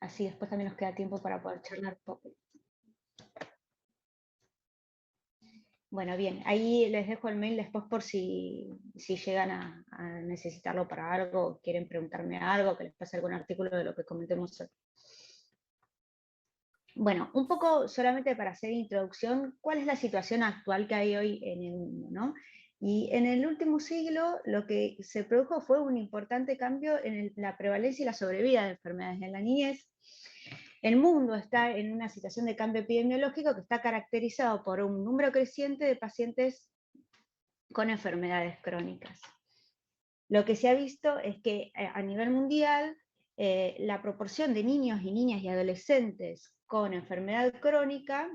así después también nos queda tiempo para poder charlar un poco. Bueno, bien, ahí les dejo el mail después por si llegan a necesitarlo para algo, quieren preguntarme algo, que les pase algún artículo de lo que comentemos hoy. Bueno, un poco solamente para hacer introducción, ¿cuál es la situación actual que hay hoy en el mundo, ¿no? Y en el último siglo lo que se produjo fue un importante cambio en la prevalencia y la sobrevida de enfermedades en la niñez. El mundo está en una situación de cambio epidemiológico que está caracterizado por un número creciente de pacientes con enfermedades crónicas. Lo que se ha visto es que a nivel mundial la proporción de niños y niñas y adolescentes con enfermedad crónica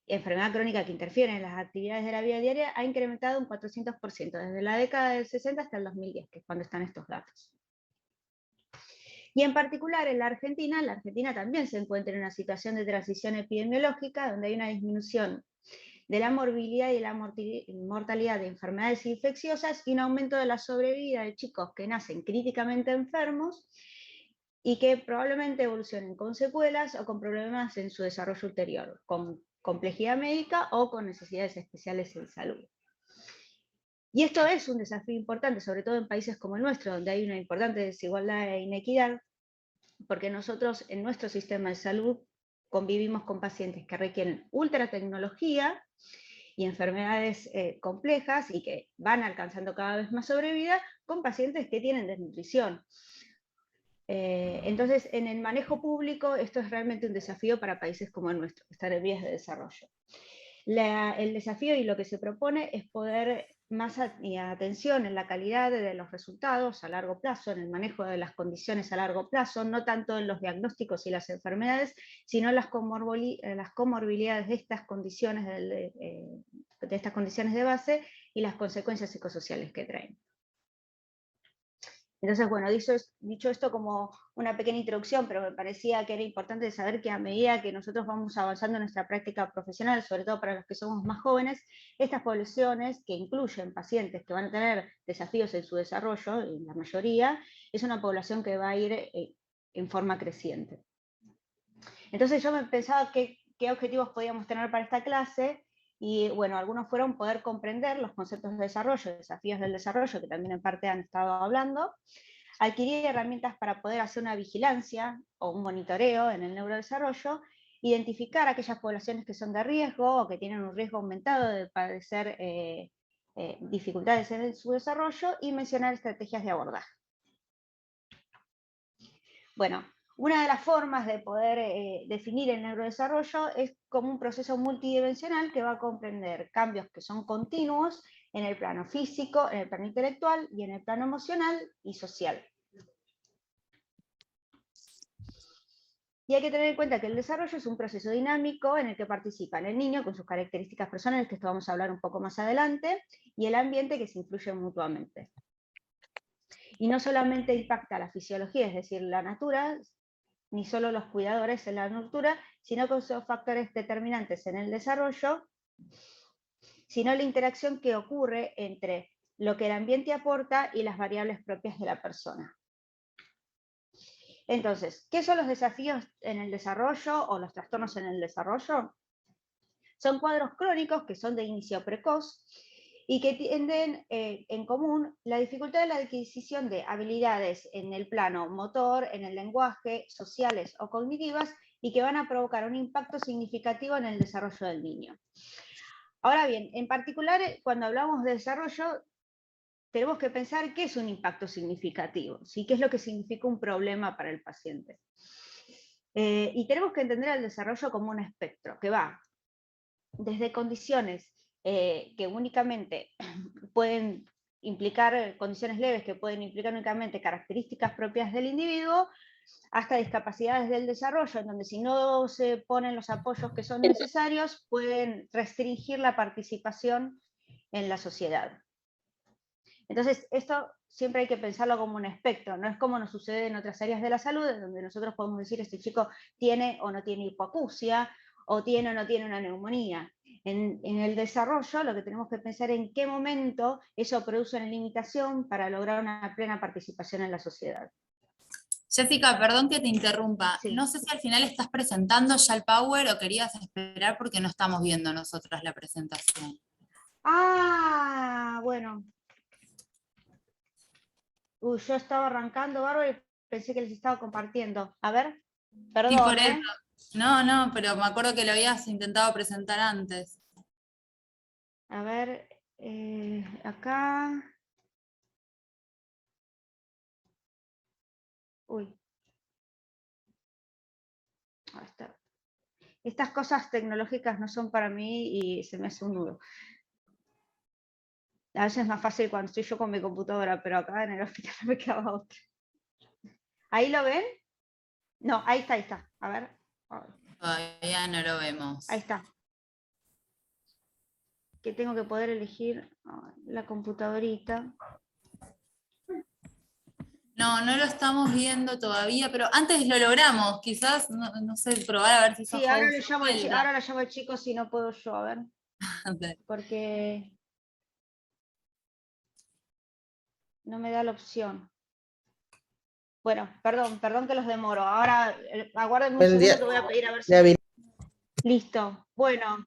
que interfiere en las actividades de la vida diaria, ha incrementado un 400% desde la década del 60 hasta el 2010, que es cuando están estos datos. Y en particular en la Argentina también se encuentra en una situación de transición epidemiológica, donde hay una disminución de la morbilidad y la mortalidad de enfermedades infecciosas y un aumento de la sobrevida de chicos que nacen críticamente enfermos y que probablemente evolucionen con secuelas o con problemas en su desarrollo ulterior, con complejidad médica o con necesidades especiales en salud. Y esto es un desafío importante, sobre todo en países como el nuestro, donde hay una importante desigualdad e inequidad, porque nosotros en nuestro sistema de salud convivimos con pacientes que requieren ultratecnología y enfermedades complejas y que van alcanzando cada vez más sobrevida, con pacientes que tienen desnutrición. Entonces, en el manejo público, esto es realmente un desafío para países como el nuestro, que están en vías de desarrollo. El desafío y lo que se propone es poder más atención en la calidad de los resultados a largo plazo, en el manejo de las condiciones a largo plazo, no tanto en los diagnósticos y las enfermedades, sino en las comorbilidades de estas condiciones de base y las consecuencias psicosociales que traen. Entonces, bueno, dicho esto como una pequeña introducción, pero me parecía que era importante saber que a medida que nosotros vamos avanzando en nuestra práctica profesional, sobre todo para los que somos más jóvenes, estas poblaciones que incluyen pacientes que van a tener desafíos en su desarrollo, en la mayoría, es una población que va a ir en forma creciente. Entonces yo me pensaba qué objetivos podíamos tener para esta clase, y bueno, algunos fueron poder comprender los conceptos de desarrollo, desafíos del desarrollo, que también en parte han estado hablando, adquirir herramientas para poder hacer una vigilancia o un monitoreo en el neurodesarrollo, identificar aquellas poblaciones que son de riesgo o que tienen un riesgo aumentado de padecer dificultades en su desarrollo, y mencionar estrategias de abordaje. Bueno, una de las formas de poder definir el neurodesarrollo es como un proceso multidimensional que va a comprender cambios que son continuos en el plano físico, en el plano intelectual y en el plano emocional y social. Y hay que tener en cuenta que el desarrollo es un proceso dinámico en el que participan el niño con sus características personales, que esto vamos a hablar un poco más adelante, y el ambiente, que se influyen mutuamente. Y no solamente impacta la fisiología, es decir, la natura, ni solo los cuidadores en la nurtura, sino con sus factores determinantes en el desarrollo, sino la interacción que ocurre entre lo que el ambiente aporta y las variables propias de la persona. Entonces, ¿qué son los desafíos en el desarrollo o los trastornos en el desarrollo? Son cuadros crónicos que son de inicio precoz y que tienen en común la dificultad de la adquisición de habilidades en el plano motor, en el lenguaje, sociales o cognitivas, y que van a provocar un impacto significativo en el desarrollo del niño. Ahora bien, en particular, cuando hablamos de desarrollo, tenemos que pensar qué es un impacto significativo, ¿sí? ¿Qué es lo que significa un problema para el paciente? Y tenemos que entender el desarrollo como un espectro que va desde condiciones que únicamente pueden implicar condiciones leves, que pueden implicar únicamente características propias del individuo, hasta discapacidades del desarrollo, en donde si no se ponen los apoyos que son necesarios, pueden restringir la participación en la sociedad. Entonces, esto siempre hay que pensarlo como un espectro, no es como nos sucede en otras áreas de la salud, donde nosotros podemos decir este chico tiene o no tiene hipoacusia, o tiene o no tiene una neumonía. En el desarrollo lo que tenemos que pensar es en qué momento eso produce una limitación para lograr una plena participación en la sociedad. Jessica, perdón que te interrumpa. Sí. No sé si al final estás presentando ya el Power o querías esperar porque no estamos viendo nosotras la presentación. Ah, bueno. Yo estaba arrancando, bárbaro, y pensé que les estaba compartiendo. A ver, Sí, por perdón, eso. ¿eh? No, pero me acuerdo que lo habías intentado presentar antes. A ver, acá. Uy, ahí está. Estas cosas tecnológicas no son para mí y se me hace un nudo. A veces es más fácil cuando estoy yo con mi computadora, pero acá en el hospital no me quedaba otra. ¿Ahí lo ven? No, ahí está, ahí está. A ver. Todavía no lo vemos. Ahí está. Que tengo que poder elegir la computadorita. No lo estamos viendo todavía, pero antes lo logramos. Quizás, no sé, probar a ver si sos Sí, ahora host le llamo vuelta. ahora le llamo al chico si no puedo yo, a ver. Porque no me da la opción. Bueno, perdón que los demoro. Ahora aguarden un segundo que voy a pedir a ver si. Listo. Bueno,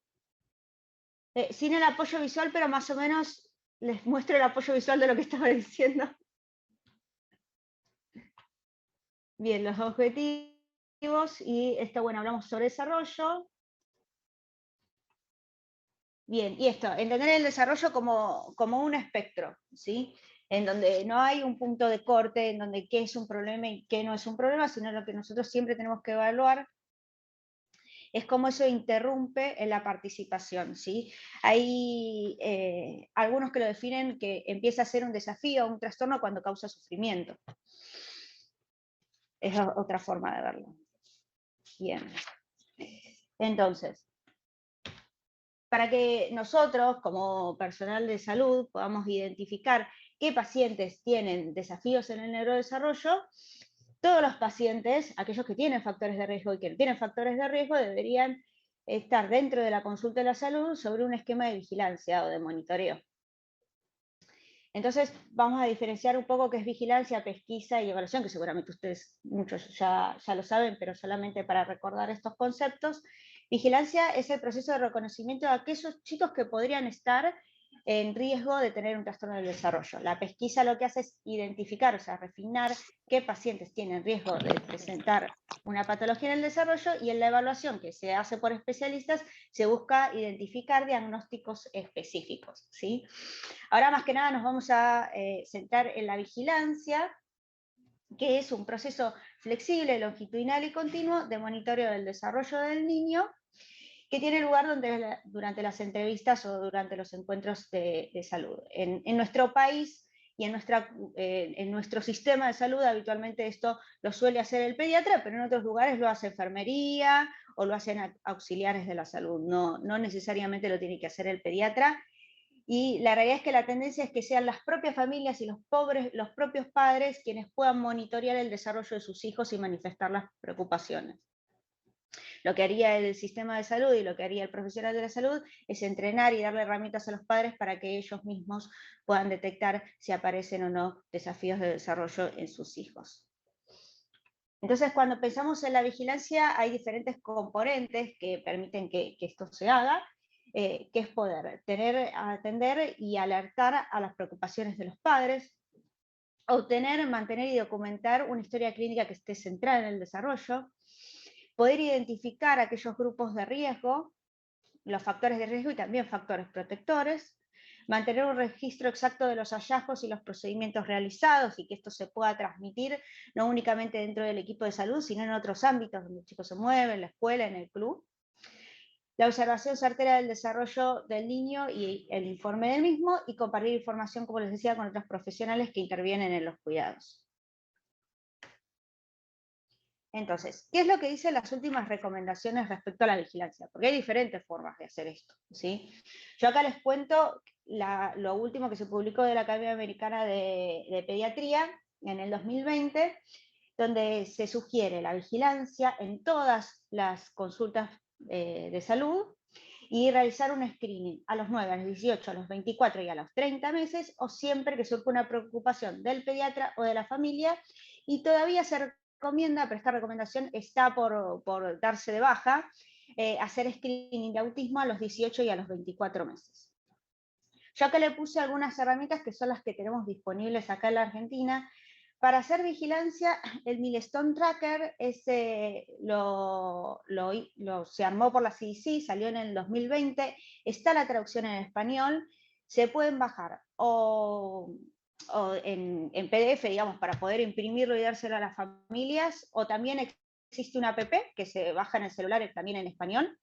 sin el apoyo visual, pero más o menos les muestro el apoyo visual de lo que estaba diciendo. Bien, los objetivos y bueno, hablamos sobre desarrollo. Bien, y esto, entender el desarrollo como un espectro, ¿sí? En donde no hay un punto de corte, en donde qué es un problema y qué no es un problema, sino lo que nosotros siempre tenemos que evaluar es cómo eso interrumpe en la participación, ¿sí? Hay algunos que lo definen que empieza a ser un desafío, un trastorno cuando causa sufrimiento. Es otra forma de verlo. Bien. Entonces, para que nosotros, como personal de salud, podamos identificar qué pacientes tienen desafíos en el neurodesarrollo, todos los pacientes, aquellos que tienen factores de riesgo y que no tienen factores de riesgo, deberían estar dentro de la consulta de la salud sobre un esquema de vigilancia o de monitoreo. Entonces, vamos a diferenciar un poco qué es vigilancia, pesquisa y evaluación, que seguramente ustedes muchos ya lo saben, pero solamente para recordar estos conceptos. Vigilancia es el proceso de reconocimiento de aquellos chicos que podrían estar en riesgo de tener un trastorno del desarrollo. La pesquisa lo que hace es identificar, o sea, refinar qué pacientes tienen riesgo de presentar una patología en el desarrollo, y en la evaluación que se hace por especialistas se busca identificar diagnósticos específicos, ¿sí? Ahora más que nada nos vamos a centrar en la vigilancia, que es un proceso flexible, longitudinal y continuo de monitoreo del desarrollo del niño, que tiene lugar durante las entrevistas o durante los encuentros de salud. En nuestro país y en nuestro sistema de salud habitualmente esto lo suele hacer el pediatra, pero en otros lugares lo hace enfermería o lo hacen auxiliares de la salud. No necesariamente lo tiene que hacer el pediatra. Y la realidad es que la tendencia es que sean las propias familias y los propios padres quienes puedan monitorear el desarrollo de sus hijos y manifestar las preocupaciones. Lo que haría el sistema de salud y lo que haría el profesional de la salud es entrenar y darle herramientas a los padres para que ellos mismos puedan detectar si aparecen o no desafíos de desarrollo en sus hijos. Entonces, cuando pensamos en la vigilancia, hay diferentes componentes que permiten que esto se haga, que es poder atender y alertar a las preocupaciones de los padres, obtener, mantener y documentar una historia clínica que esté centrada en el desarrollo, poder identificar aquellos grupos de riesgo, los factores de riesgo y también factores protectores, mantener un registro exacto de los hallazgos y los procedimientos realizados y que esto se pueda transmitir no únicamente dentro del equipo de salud, sino en otros ámbitos donde los chicos se mueven, en la escuela, en el club. La observación certera del desarrollo del niño y el informe del mismo, y compartir información, como les decía, con otros profesionales que intervienen en los cuidados. Entonces, ¿qué es lo que dicen las últimas recomendaciones respecto a la vigilancia? Porque hay diferentes formas de hacer esto, ¿sí? Yo acá les cuento lo último que se publicó de la Academia Americana de Pediatría en el 2020, donde se sugiere la vigilancia en todas las consultas de salud y realizar un screening a los 9, a los 18, a los 24 y a los 30 meses, o siempre que surja una preocupación del pediatra o de la familia, y todavía se recomienda, pero esta recomendación está por darse de baja, hacer screening de autismo a los 18 y a los 24 meses. Yo acá le puse algunas herramientas que son las que tenemos disponibles acá en la Argentina. Para hacer vigilancia, el Milestone Tracker se armó por la CDC, salió en el 2020, está la traducción en español, se pueden bajar o en PDF, digamos, para poder imprimirlo y dárselo a las familias, o también existe una app que se baja en el celular también en español.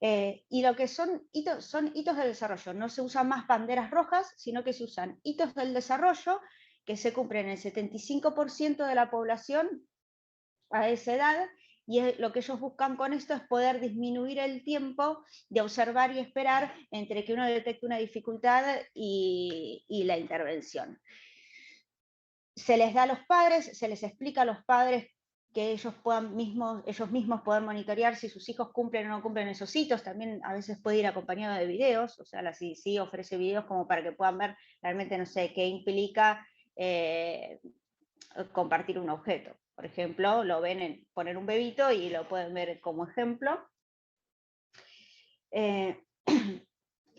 Y lo que son hitos del desarrollo, no se usan más banderas rojas, sino que se usan hitos del desarrollo que se cumplen en el 75% de la población a esa edad, y lo que ellos buscan con esto es poder disminuir el tiempo de observar y esperar entre que uno detecte una dificultad y la intervención. Se les da a los padres, se les explica a los padres que ellos mismos puedan monitorear si sus hijos cumplen o no cumplen esos hitos. También a veces puede ir acompañado de videos, o sea, la CDC ofrece videos como para que puedan ver realmente, no sé, qué implica compartir un objeto. Por ejemplo, lo ven en poner un bebito y lo pueden ver como ejemplo.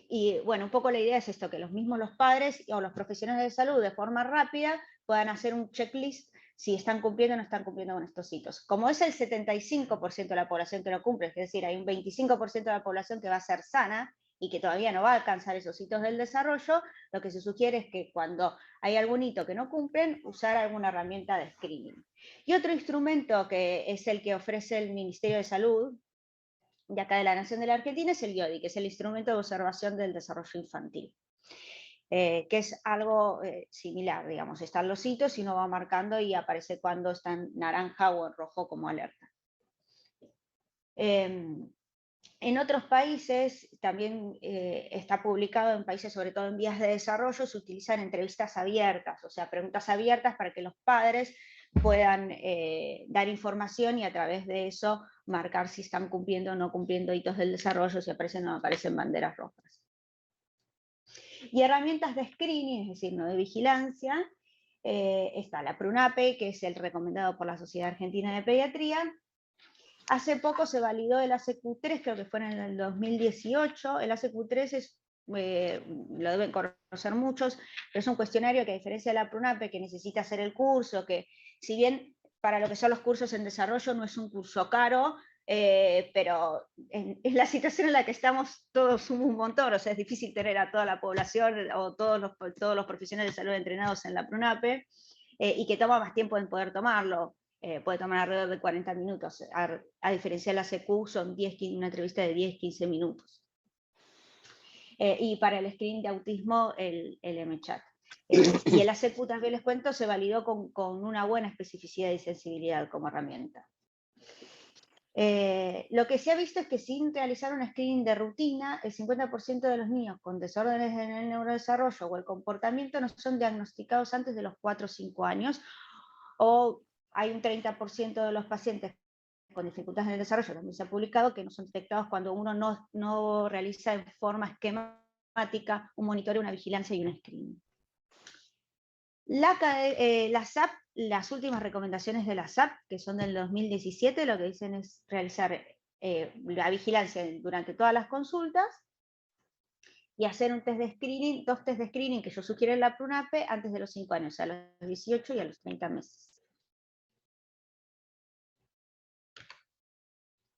Y bueno, un poco la idea es esto, que los padres o los profesionales de salud de forma rápida puedan hacer un checklist si están cumpliendo o no están cumpliendo con estos hitos. Como es el 75% de la población que lo cumple, es decir, hay un 25% de la población que va a ser sana y que todavía no va a alcanzar esos hitos del desarrollo, lo que se sugiere es que cuando hay algún hito que no cumplen, usar alguna herramienta de screening. Y otro instrumento que es el que ofrece el Ministerio de Salud, de acá de la Nación de la Argentina, es el IODI, que es el Instrumento de Observación del Desarrollo Infantil. Que es algo similar, digamos, están los hitos y uno va marcando y aparece cuando está en naranja o en rojo como alerta. En otros países, también está publicado en países sobre todo en vías de desarrollo, se utilizan entrevistas abiertas, o sea, preguntas abiertas para que los padres puedan dar información y a través de eso marcar si están cumpliendo o no cumpliendo hitos del desarrollo, si aparecen o no aparecen banderas rojas. Y herramientas de screening, es decir, no de vigilancia, está la PRUNAPE, que es el recomendado por la Sociedad Argentina de Pediatría. Hace poco se validó el ACQ3, creo que fue en el 2018. El ACQ3 es, lo deben conocer muchos, pero es un cuestionario que, a diferencia de la PRUNAPE, que necesita hacer el curso, que si bien para lo que son los cursos en desarrollo no es un curso caro, pero es la situación en la que estamos todos un montón, o sea, es difícil tener a toda la población o todos los profesionales de salud entrenados en la PRUNAPE, y que toma más tiempo en poder tomarlo. Puede tomar alrededor de 40 minutos, a diferencia de la CQ son una entrevista de 10-15 minutos. Y para el screening de autismo, el MChat. Y el ACQ, también les cuento, se validó con una buena especificidad y sensibilidad como herramienta. Lo que se ha visto es que sin realizar un screening de rutina, el 50% de los niños con desórdenes en el neurodesarrollo o el comportamiento no son diagnosticados antes de los 4 o 5 años, o hay un 30% de los pacientes con dificultades en el desarrollo, también se ha publicado, que no son detectados cuando uno no realiza en forma esquemática un monitoreo, una vigilancia y un screening. La SAP, las últimas recomendaciones de la SAP, que son del 2017, lo que dicen es realizar la vigilancia durante todas las consultas y hacer un test de screening, 2 test de screening que yo sugiero en la PRUNAPE antes de los 5 años, a los 18 y a los 30 meses.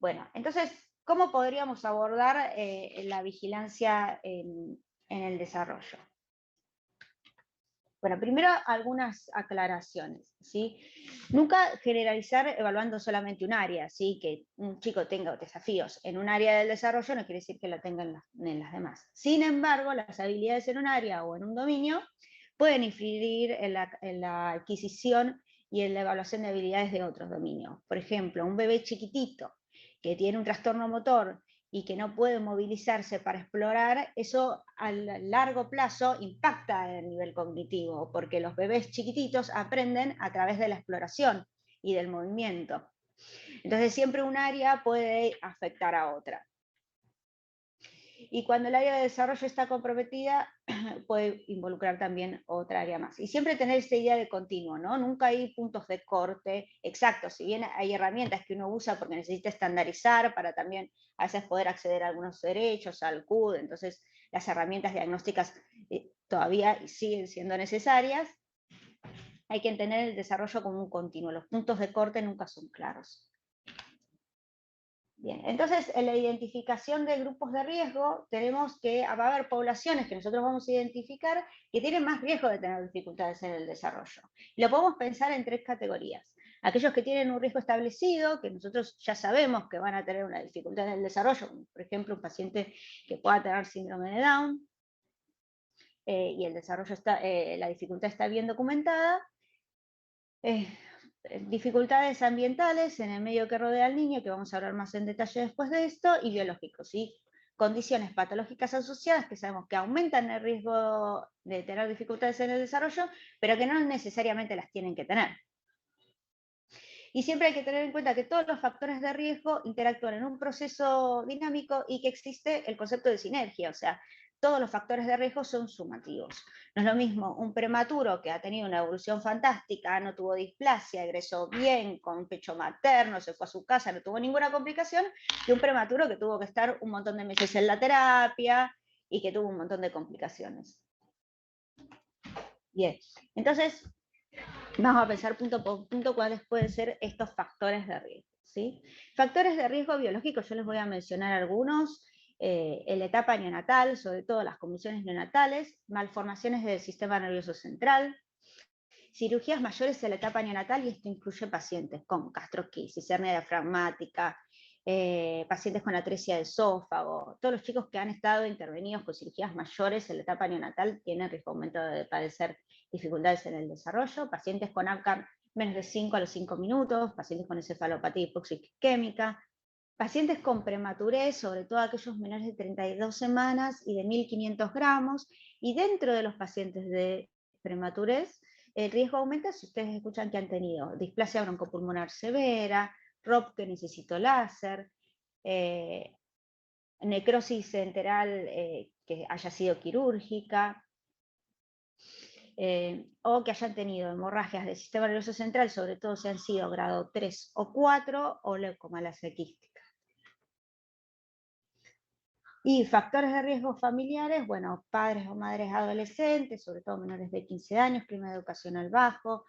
Bueno, entonces, ¿cómo podríamos abordar la vigilancia en el desarrollo? Bueno, primero algunas aclaraciones, ¿sí? Nunca generalizar evaluando solamente un área, ¿sí? Que un chico tenga desafíos en un área del desarrollo no quiere decir que la tenga en las demás. Sin embargo, las habilidades en un área o en un dominio pueden influir en la adquisición y en la evaluación de habilidades de otros dominios. Por ejemplo, un bebé chiquitito que tiene un trastorno motor y que no puede movilizarse para explorar, eso a largo plazo impacta en el nivel cognitivo, porque los bebés chiquititos aprenden a través de la exploración y del movimiento. Entonces siempre un área puede afectar a otra. Y cuando el área de desarrollo está comprometida, puede involucrar también otra área más. Y siempre tener esta idea de continuo, ¿no? Nunca hay puntos de corte exactos. Si bien hay herramientas que uno usa porque necesita estandarizar para también a veces poder acceder a algunos derechos, al CUD, entonces las herramientas diagnósticas todavía siguen siendo necesarias, hay que entender el desarrollo como un continuo. Los puntos de corte nunca son claros. Bien, entonces en la identificación de grupos de riesgo tenemos que va a haber poblaciones que nosotros vamos a identificar que tienen más riesgo de tener dificultades en el desarrollo. Y lo podemos pensar en 3 categorías. Aquellos que tienen un riesgo establecido, que nosotros ya sabemos que van a tener una dificultad en el desarrollo, por ejemplo, un paciente que pueda tener síndrome de Down, y el desarrollo está, la dificultad está bien documentada. Dificultades ambientales en el medio que rodea al niño, que vamos a hablar más en detalle después de esto, y biológicos, ¿sí? Condiciones patológicas asociadas que sabemos que aumentan el riesgo de tener dificultades en el desarrollo, pero que no necesariamente las tienen que tener. Y siempre hay que tener en cuenta que todos los factores de riesgo interactúan en un proceso dinámico y que existe el concepto de sinergia, o sea, todos los factores de riesgo son sumativos. No es lo mismo un prematuro que ha tenido una evolución fantástica, no tuvo displasia, egresó bien, con pecho materno, se fue a su casa, no tuvo ninguna complicación, que un prematuro que tuvo que estar un montón de meses en la terapia y que tuvo un montón de complicaciones. Bien, entonces vamos a pensar punto por punto cuáles pueden ser estos factores de riesgo, ¿sí? Factores de riesgo biológicos, yo les voy a mencionar algunos. En la etapa neonatal, sobre todo las convulsiones neonatales, malformaciones del sistema nervioso central, cirugías mayores en la etapa neonatal, y esto incluye pacientes con gastroquisis, hernia diafragmática, pacientes con atresia de esófago. Todos los chicos que han estado intervenidos con cirugías mayores en la etapa neonatal tienen riesgo aumento de padecer dificultades en el desarrollo, pacientes con ABCAM menos de 5 a los 5 minutos, pacientes con encefalopatía hipoxicémica, pacientes con prematurez, sobre todo aquellos menores de 32 semanas y de 1.500 gramos, y dentro de los pacientes de prematurez, el riesgo aumenta si ustedes escuchan que han tenido displasia broncopulmonar severa, ROP que necesitó láser, necrosis enteral que haya sido quirúrgica, o que hayan tenido hemorragias del sistema nervioso central, sobre todo si han sido grado 3 o 4, o leucomalacia quística. Y factores de riesgo familiares, bueno, padres o madres adolescentes, sobre todo menores de 15 años, clima educacional bajo,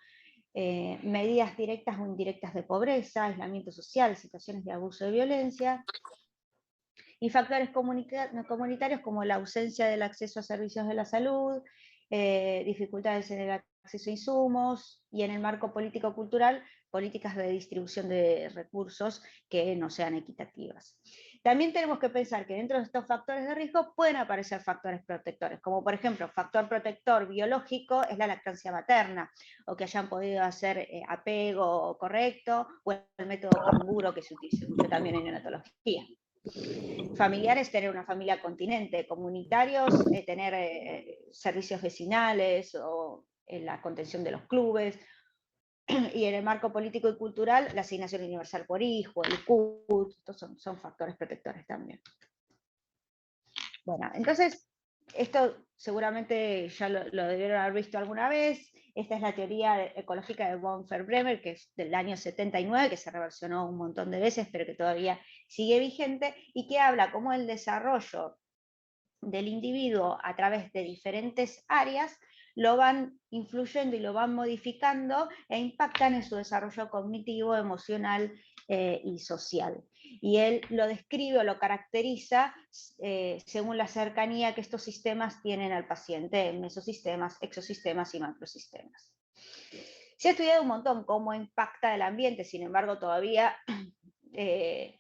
medidas directas o indirectas de pobreza, aislamiento social, situaciones de abuso de violencia, y factores comunitarios como la ausencia del acceso a servicios de la salud, dificultades en el acceso a insumos, y en el marco político-cultural, políticas de distribución de recursos que no sean equitativas. También tenemos que pensar que dentro de estos factores de riesgo pueden aparecer factores protectores, como por ejemplo, factor protector biológico es la lactancia materna, o que hayan podido hacer apego correcto, o el método canguro que se utiliza mucho también en neonatología. Familiares, tener una familia continente, comunitarios, tener servicios vecinales o en la contención de los clubes, y en el marco político y cultural, la asignación universal por hijo, el CUT, estos son factores protectores también. Bueno, entonces, esto seguramente ya lo debieron haber visto alguna vez. Esta es la teoría ecológica de von Fernbremer, que es del año 79, que se reversionó un montón de veces, pero que todavía sigue vigente, y que habla cómo el desarrollo del individuo a través de diferentes áreas lo van influyendo y lo van modificando e impactan en su desarrollo cognitivo, emocional y social. Y él lo describe o lo caracteriza según la cercanía que estos sistemas tienen al paciente, mesosistemas, exosistemas y macrosistemas. Se ha estudiado un montón cómo impacta el ambiente, sin embargo todavía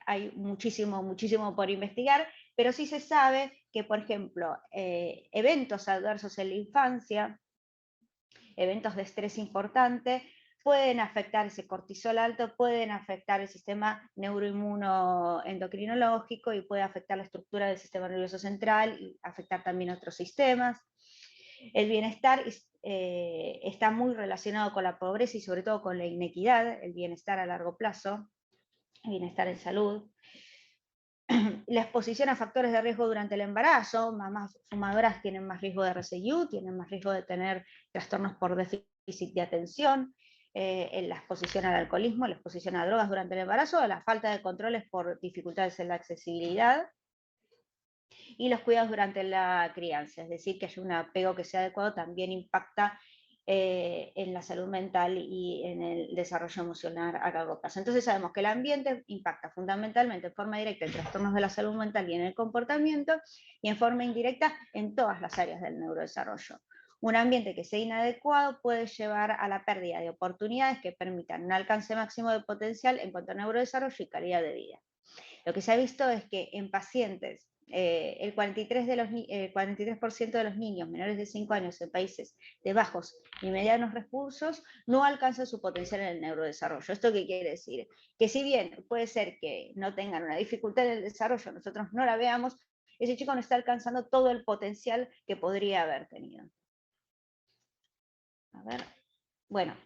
hay muchísimo por investigar, pero sí se sabe que, por ejemplo, eventos adversos en la infancia, eventos de estrés importante, pueden afectar ese cortisol alto, pueden afectar el sistema neuroinmunoendocrinológico y puede afectar la estructura del sistema nervioso central y afectar también otros sistemas. El bienestar está muy relacionado con la pobreza y sobre todo con la inequidad, el bienestar a largo plazo, el bienestar en salud. La exposición a factores de riesgo durante el embarazo, mamás fumadoras tienen más riesgo de RCIU, tienen más riesgo de tener trastornos por déficit de atención, en la exposición al alcoholismo, la exposición a drogas durante el embarazo, la falta de controles por dificultades en la accesibilidad, y los cuidados durante la crianza, es decir, que haya un apego que sea adecuado también impacta en la salud mental y en el desarrollo emocional a largo plazo. Entonces sabemos que el ambiente impacta fundamentalmente en forma directa en trastornos de la salud mental y en el comportamiento, y en forma indirecta en todas las áreas del neurodesarrollo. Un ambiente que sea inadecuado puede llevar a la pérdida de oportunidades que permitan un alcance máximo de potencial en cuanto a neurodesarrollo y calidad de vida. Lo que se ha visto es que en pacientes, el 43% de los niños menores de 5 años en países de bajos y medianos recursos no alcanzan su potencial en el neurodesarrollo. ¿Esto qué quiere decir? Que si bien puede ser que no tengan una dificultad en el desarrollo, nosotros no la veamos, ese chico no está alcanzando todo el potencial que podría haber tenido. A ver, bueno,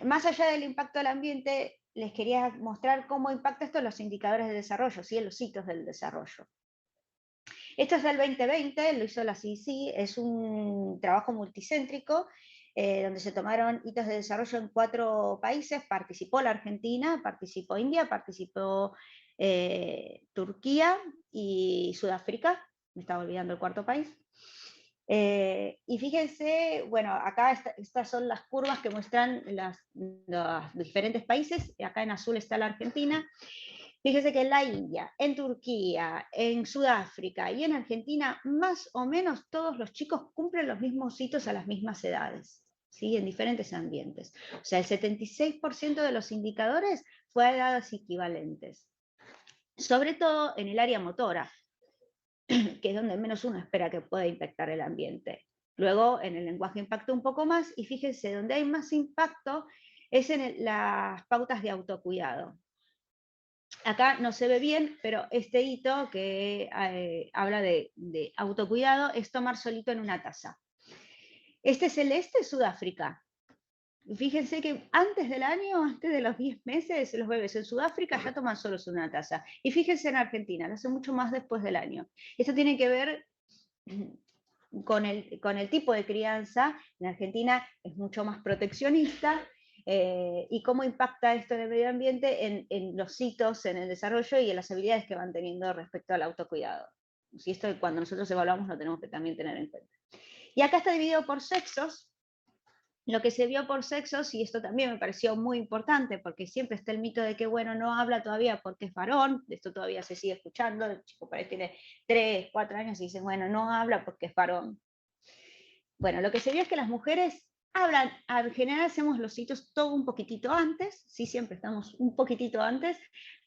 más allá del impacto del ambiente, les quería mostrar cómo impacta esto en los indicadores de desarrollo, ¿sí? En los hitos del desarrollo. Esto es del 2020, lo hizo la CDC, es un trabajo multicéntrico, donde se tomaron hitos de desarrollo en 4 países, participó la Argentina, participó India, participó Turquía y Sudáfrica, me estaba olvidando el 4.º país. Y fíjense, bueno, acá estas son las curvas que muestran los diferentes países, acá en azul está la Argentina. Fíjense que en la India, en Turquía, en Sudáfrica y en Argentina, más o menos todos los chicos cumplen los mismos hitos a las mismas edades, ¿sí? En diferentes ambientes. O sea, el 76% de los indicadores fue a edades equivalentes. Sobre todo en el área motora, que es donde menos uno espera que pueda impactar el ambiente. Luego en el lenguaje impacta un poco más, y fíjense, donde hay más impacto es en las pautas de autocuidado. Acá no se ve bien, pero este hito que habla de autocuidado es tomar solito en una taza. Este celeste es Sudáfrica. Fíjense que antes del año, antes de los 10 meses, los bebés en Sudáfrica ya toman solos una taza. Y fíjense en Argentina, lo hace mucho más después del año. Esto tiene que ver con el tipo de crianza. En Argentina es mucho más proteccionista, y cómo impacta esto en el medio ambiente, en los hitos, en el desarrollo y en las habilidades que van teniendo respecto al autocuidado. Si esto cuando nosotros evaluamos lo tenemos que también tener en cuenta. Y acá está dividido por sexos. Lo que se vio por sexos, y esto también me pareció muy importante, porque siempre está el mito de que, bueno, no habla todavía porque es varón, esto todavía se sigue escuchando, el chico por ahí tiene 3, 4 años y dicen, bueno, no habla porque es varón. Bueno, lo que se vio es que las mujeres hablan, en general hacemos los hitos todo un poquitito antes, sí, siempre estamos un poquitito antes,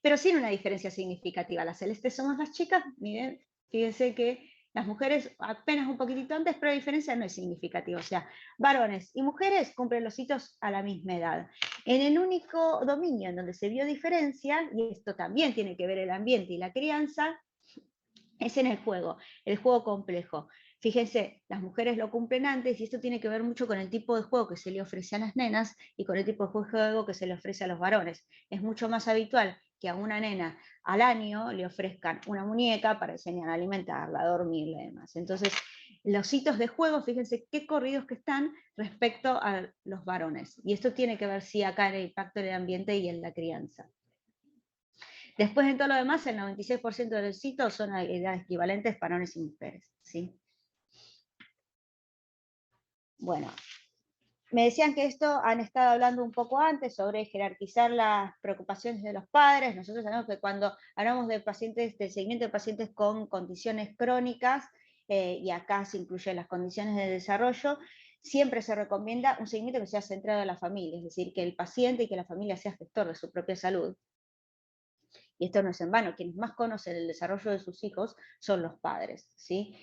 pero sin una diferencia significativa. Las celestes somos las chicas, miren, fíjense que las mujeres apenas un poquitito antes, pero la diferencia no es significativa. O sea, varones y mujeres cumplen los hitos a la misma edad. En el único dominio en donde se vio diferencia, y esto también tiene que ver el ambiente y la crianza, es en el juego complejo. Fíjense, las mujeres lo cumplen antes, y esto tiene que ver mucho con el tipo de juego que se le ofrece a las nenas y con el tipo de juego que se le ofrece a los varones. Es mucho más habitual que a una nena al año le ofrezcan una muñeca para enseñar a alimentarla, a dormirla y demás. Entonces, los hitos de juego, fíjense qué corridos que están respecto a los varones. Y esto tiene que ver, sí, acá en el impacto del ambiente y en la crianza. Después, en todo lo demás, el 96% de los hitos son edades equivalentes para hombres y mujeres, ¿sí? Bueno, me decían que esto han estado hablando un poco antes sobre jerarquizar las preocupaciones de los padres. Nosotros sabemos que cuando hablamos de pacientes, del seguimiento de pacientes con condiciones crónicas, y acá se incluyen las condiciones de desarrollo, siempre se recomienda un seguimiento que sea centrado en la familia, es decir, que el paciente y que la familia sea gestor de su propia salud. Y esto no es en vano, quienes más conocen el desarrollo de sus hijos son los padres, ¿sí?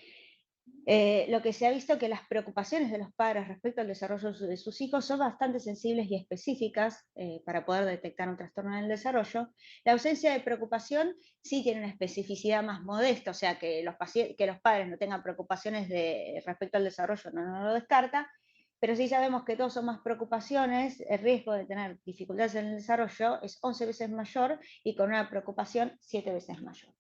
Lo que se ha visto que las preocupaciones de los padres respecto al desarrollo de sus hijos son bastante sensibles y específicas, para poder detectar un trastorno en el desarrollo. La ausencia de preocupación sí tiene una especificidad más modesta, o sea, que los padres no tengan preocupaciones respecto al desarrollo no lo descarta, pero sí sabemos que todos son más preocupaciones, el riesgo de tener dificultades en el desarrollo es 11 veces mayor, y con una preocupación 7 veces mayor.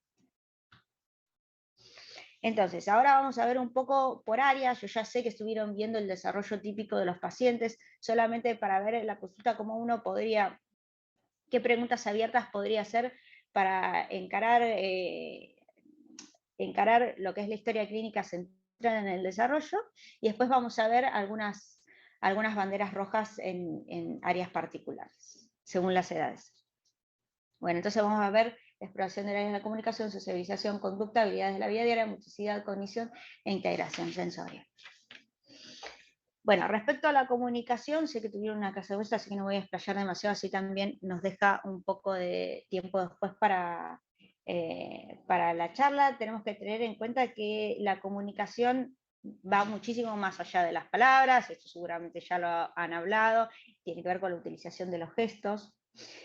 Entonces, ahora vamos a ver un poco por áreas. Yo ya sé que estuvieron viendo el desarrollo típico de los pacientes, solamente para ver en la consulta cómo uno podría, qué preguntas abiertas podría hacer para encarar lo que es la historia clínica centrada en el desarrollo, y después vamos a ver algunas banderas rojas en áreas particulares, según las edades. Bueno, entonces vamos a ver la exploración del área de la comunicación, socialización, conducta, habilidades de la vida diaria, motricidad, cognición e integración sensorial. Bueno, respecto a la comunicación, sé que tuvieron una clase de vuestra, así que no voy a explayar demasiado, así también nos deja un poco de tiempo después para la charla. Tenemos que tener en cuenta que la comunicación va muchísimo más allá de las palabras, esto seguramente ya lo han hablado, tiene que ver con la utilización de los gestos.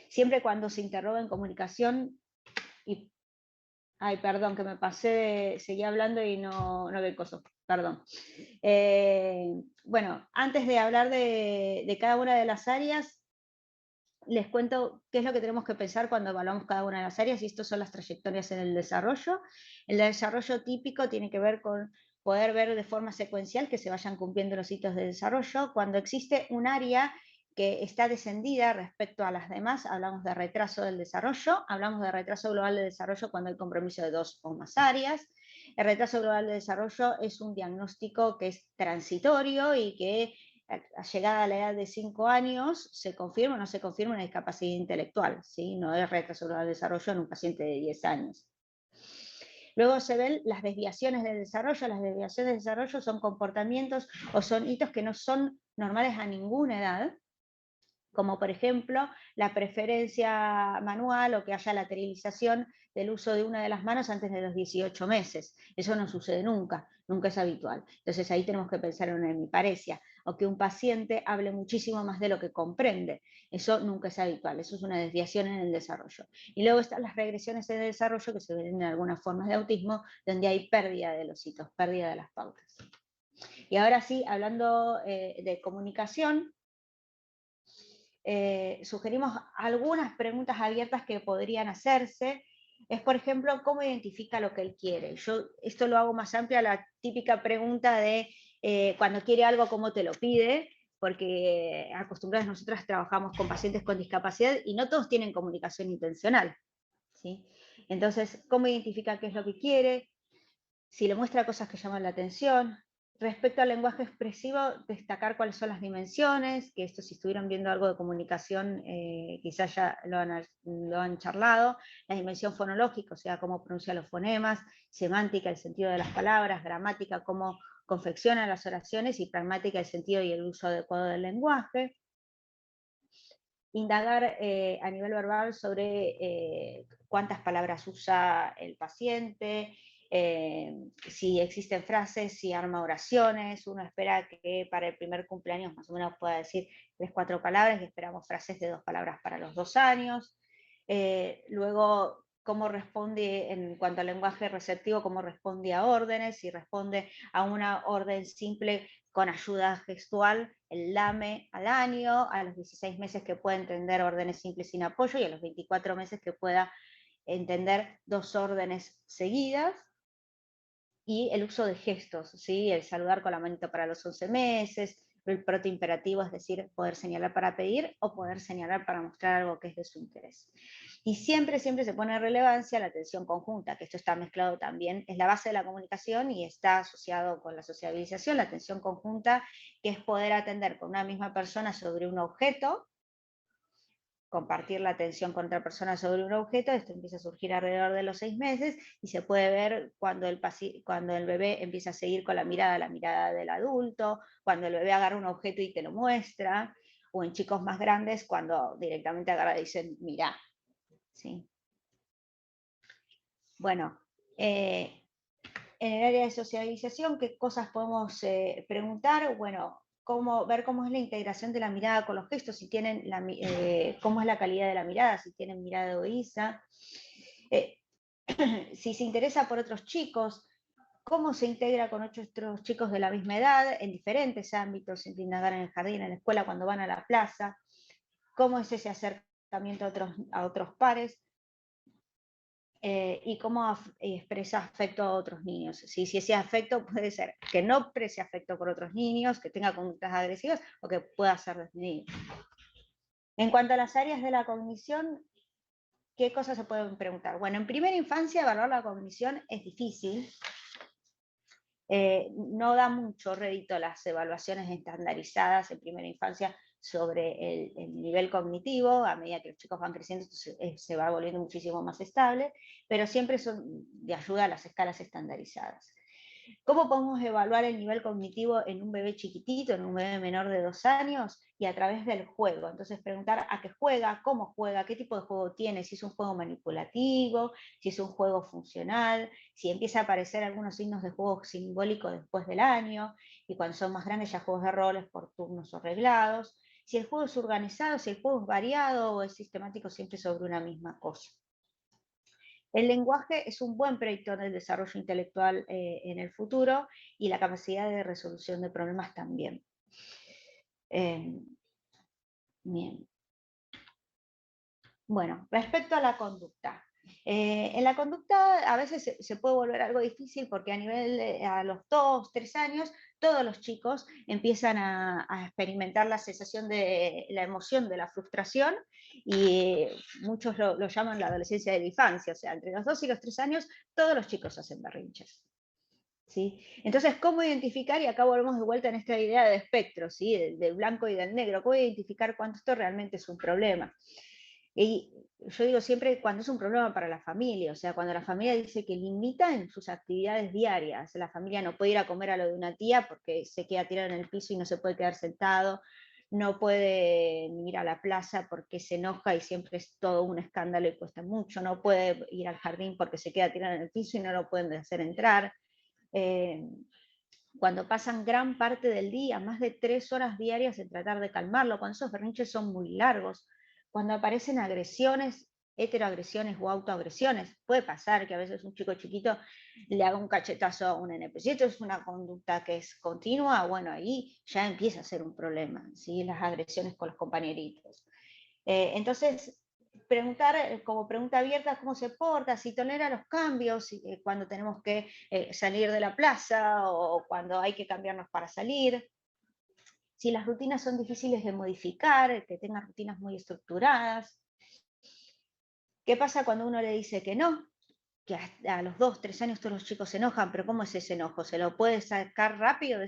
Siempre cuando se interroga en comunicación, y ay, perdón, que me pasé, seguí hablando y no vi coso, perdón. Bueno, antes de hablar de cada una de las áreas, les cuento qué es lo que tenemos que pensar cuando evaluamos cada una de las áreas, y estas son las trayectorias en el desarrollo. El desarrollo típico tiene que ver con poder ver de forma secuencial que se vayan cumpliendo los hitos de desarrollo. Cuando existe un área que está descendida respecto a las demás, hablamos de retraso del desarrollo, hablamos de retraso global de desarrollo cuando hay compromiso de 2 o más áreas. El retraso global de desarrollo es un diagnóstico que es transitorio y que a llegada a la edad de 5 años se confirma o no se confirma una discapacidad intelectual, ¿sí? No es retraso global de desarrollo en un paciente de 10 años. Luego se ven las desviaciones del desarrollo. Las desviaciones del desarrollo son comportamientos o son hitos que no son normales a ninguna edad, como por ejemplo la preferencia manual o que haya lateralización del uso de una de las manos antes de los 18 meses. Eso no sucede nunca, nunca es habitual. Entonces ahí tenemos que pensar en una hemiparesia, o que un paciente hable muchísimo más de lo que comprende. Eso nunca es habitual, eso es una desviación en el desarrollo. Y luego están las regresiones en el desarrollo, que se ven en algunas formas de autismo, donde hay pérdida de los hitos, pérdida de las pautas. Y ahora sí, hablando de comunicación, sugerimos algunas preguntas abiertas que podrían hacerse. Es, por ejemplo, ¿cómo identifica lo que él quiere? Yo esto lo hago más amplia, la típica pregunta de cuando quiere algo, ¿cómo te lo pide? Porque acostumbradas nosotras trabajamos con pacientes con discapacidad y no todos tienen comunicación intencional, ¿sí? Entonces, ¿cómo identifica qué es lo que quiere? Si le muestra cosas que llaman la atención. Respecto al lenguaje expresivo, destacar cuáles son las dimensiones, que esto si estuvieron viendo algo de comunicación, quizás ya lo han charlado. La dimensión fonológica, o sea, cómo pronuncia los fonemas; semántica, el sentido de las palabras; gramática, cómo confecciona las oraciones; y pragmática, el sentido y el uso adecuado del lenguaje. Indagar a nivel verbal sobre cuántas palabras usa el paciente, si existen frases, si arma oraciones. Uno espera que para el primer cumpleaños más o menos pueda decir 3 o 4 palabras, y esperamos frases de 2 palabras para los 2 años. Luego, cómo responde en cuanto al lenguaje receptivo, cómo responde a órdenes, si responde a una orden simple con ayuda gestual, el dame al año; a los 16 meses que pueda entender órdenes simples sin apoyo, y a los 24 meses que pueda entender 2 órdenes seguidas. Y el uso de gestos, ¿sí? El saludar con la manito para los 11 meses, el protoimperativo, es decir, poder señalar para pedir o poder señalar para mostrar algo que es de su interés. Y siempre se pone en relevancia la atención conjunta, que esto está mezclado también, es la base de la comunicación y está asociado con la sociabilización. La atención conjunta, que es poder atender con una misma persona sobre un objeto, compartir la atención con otra persona sobre un objeto. Esto empieza a surgir alrededor de los 6 meses, y se puede ver cuando el bebé empieza a seguir con la mirada del adulto, cuando el bebé agarra un objeto y te lo muestra, o en chicos más grandes cuando directamente agarra y dicen, mirá. ¿Sí? Bueno, en el área de socialización, ¿qué cosas podemos preguntar? Bueno, ver cómo es la integración de la mirada con los gestos, si tienen cómo es la calidad de la mirada, si tienen mirada egoísta, si se interesa por otros chicos, cómo se integra con otros chicos de la misma edad en diferentes ámbitos, sin indagar en el jardín, en la escuela, cuando van a la plaza, cómo es ese acercamiento a otros pares. y cómo expresa afecto a otros niños. Si ese afecto puede ser que no exprese afecto por otros niños, que tenga conductas agresivas o que pueda ser desde niños. En cuanto a las áreas de la cognición, ¿qué cosas se pueden preguntar? Bueno, en primera infancia evaluar la cognición es difícil. No da mucho rédito las evaluaciones estandarizadas en primera infancia sobre el nivel cognitivo. A medida que los chicos van creciendo, se va volviendo muchísimo más estable, pero siempre son de ayuda a las escalas estandarizadas. ¿Cómo podemos evaluar el nivel cognitivo en un bebé chiquitito, en un bebé menor de 2 años? Y a través del juego. Entonces preguntar a qué juega, cómo juega, qué tipo de juego tiene, si es un juego manipulativo, si es un juego funcional, si empieza a aparecer algunos signos de juego simbólico después del año, y cuando son más grandes ya juegos de roles por turnos o reglados, si el juego es organizado, si el juego es variado o es sistemático siempre sobre una misma cosa. El lenguaje es un buen predictor del desarrollo intelectual en el futuro y la capacidad de resolución de problemas también. Bien. Bueno, respecto a la conducta. En la conducta a veces se puede volver algo difícil porque a los 2, 3 años, todos los chicos empiezan a experimentar la sensación de la emoción de la frustración y muchos lo llaman la adolescencia de la infancia, o sea, entre los 2 y los 3 años todos los chicos hacen berrinches. ¿Sí? Entonces, ¿cómo identificar? Y acá volvemos de vuelta en esta idea de espectro, ¿sí? Del blanco y del negro. ¿Cómo identificar cuándo esto realmente es un problema? Y yo digo siempre cuando es un problema para la familia, o sea, cuando la familia dice que limita en sus actividades diarias, la familia no puede ir a comer a lo de una tía porque se queda tirado en el piso y no se puede quedar sentado, no puede ir a la plaza porque se enoja y siempre es todo un escándalo y cuesta mucho, no puede ir al jardín porque se queda tirado en el piso y no lo pueden hacer entrar. Cuando pasan gran parte del día, más de 3 horas diarias en tratar de calmarlo, cuando esos berrinches son muy largos, cuando aparecen agresiones, heteroagresiones o autoagresiones, puede pasar que a veces un chico chiquito le haga un cachetazo a un nene, pero si esto es una conducta que es continua, bueno, ahí ya empieza a ser un problema, ¿sí? Las agresiones con los compañeritos. Entonces, preguntar como pregunta abierta cómo se porta, si tolera los cambios, cuando tenemos que salir de la plaza o cuando hay que cambiarnos para salir, si las rutinas son difíciles de modificar, que tengan rutinas muy estructuradas. ¿Qué pasa cuando uno le dice que no? Que a los 2, 3 años todos los chicos se enojan, pero ¿cómo es ese enojo? ¿Se lo puede sacar rápido?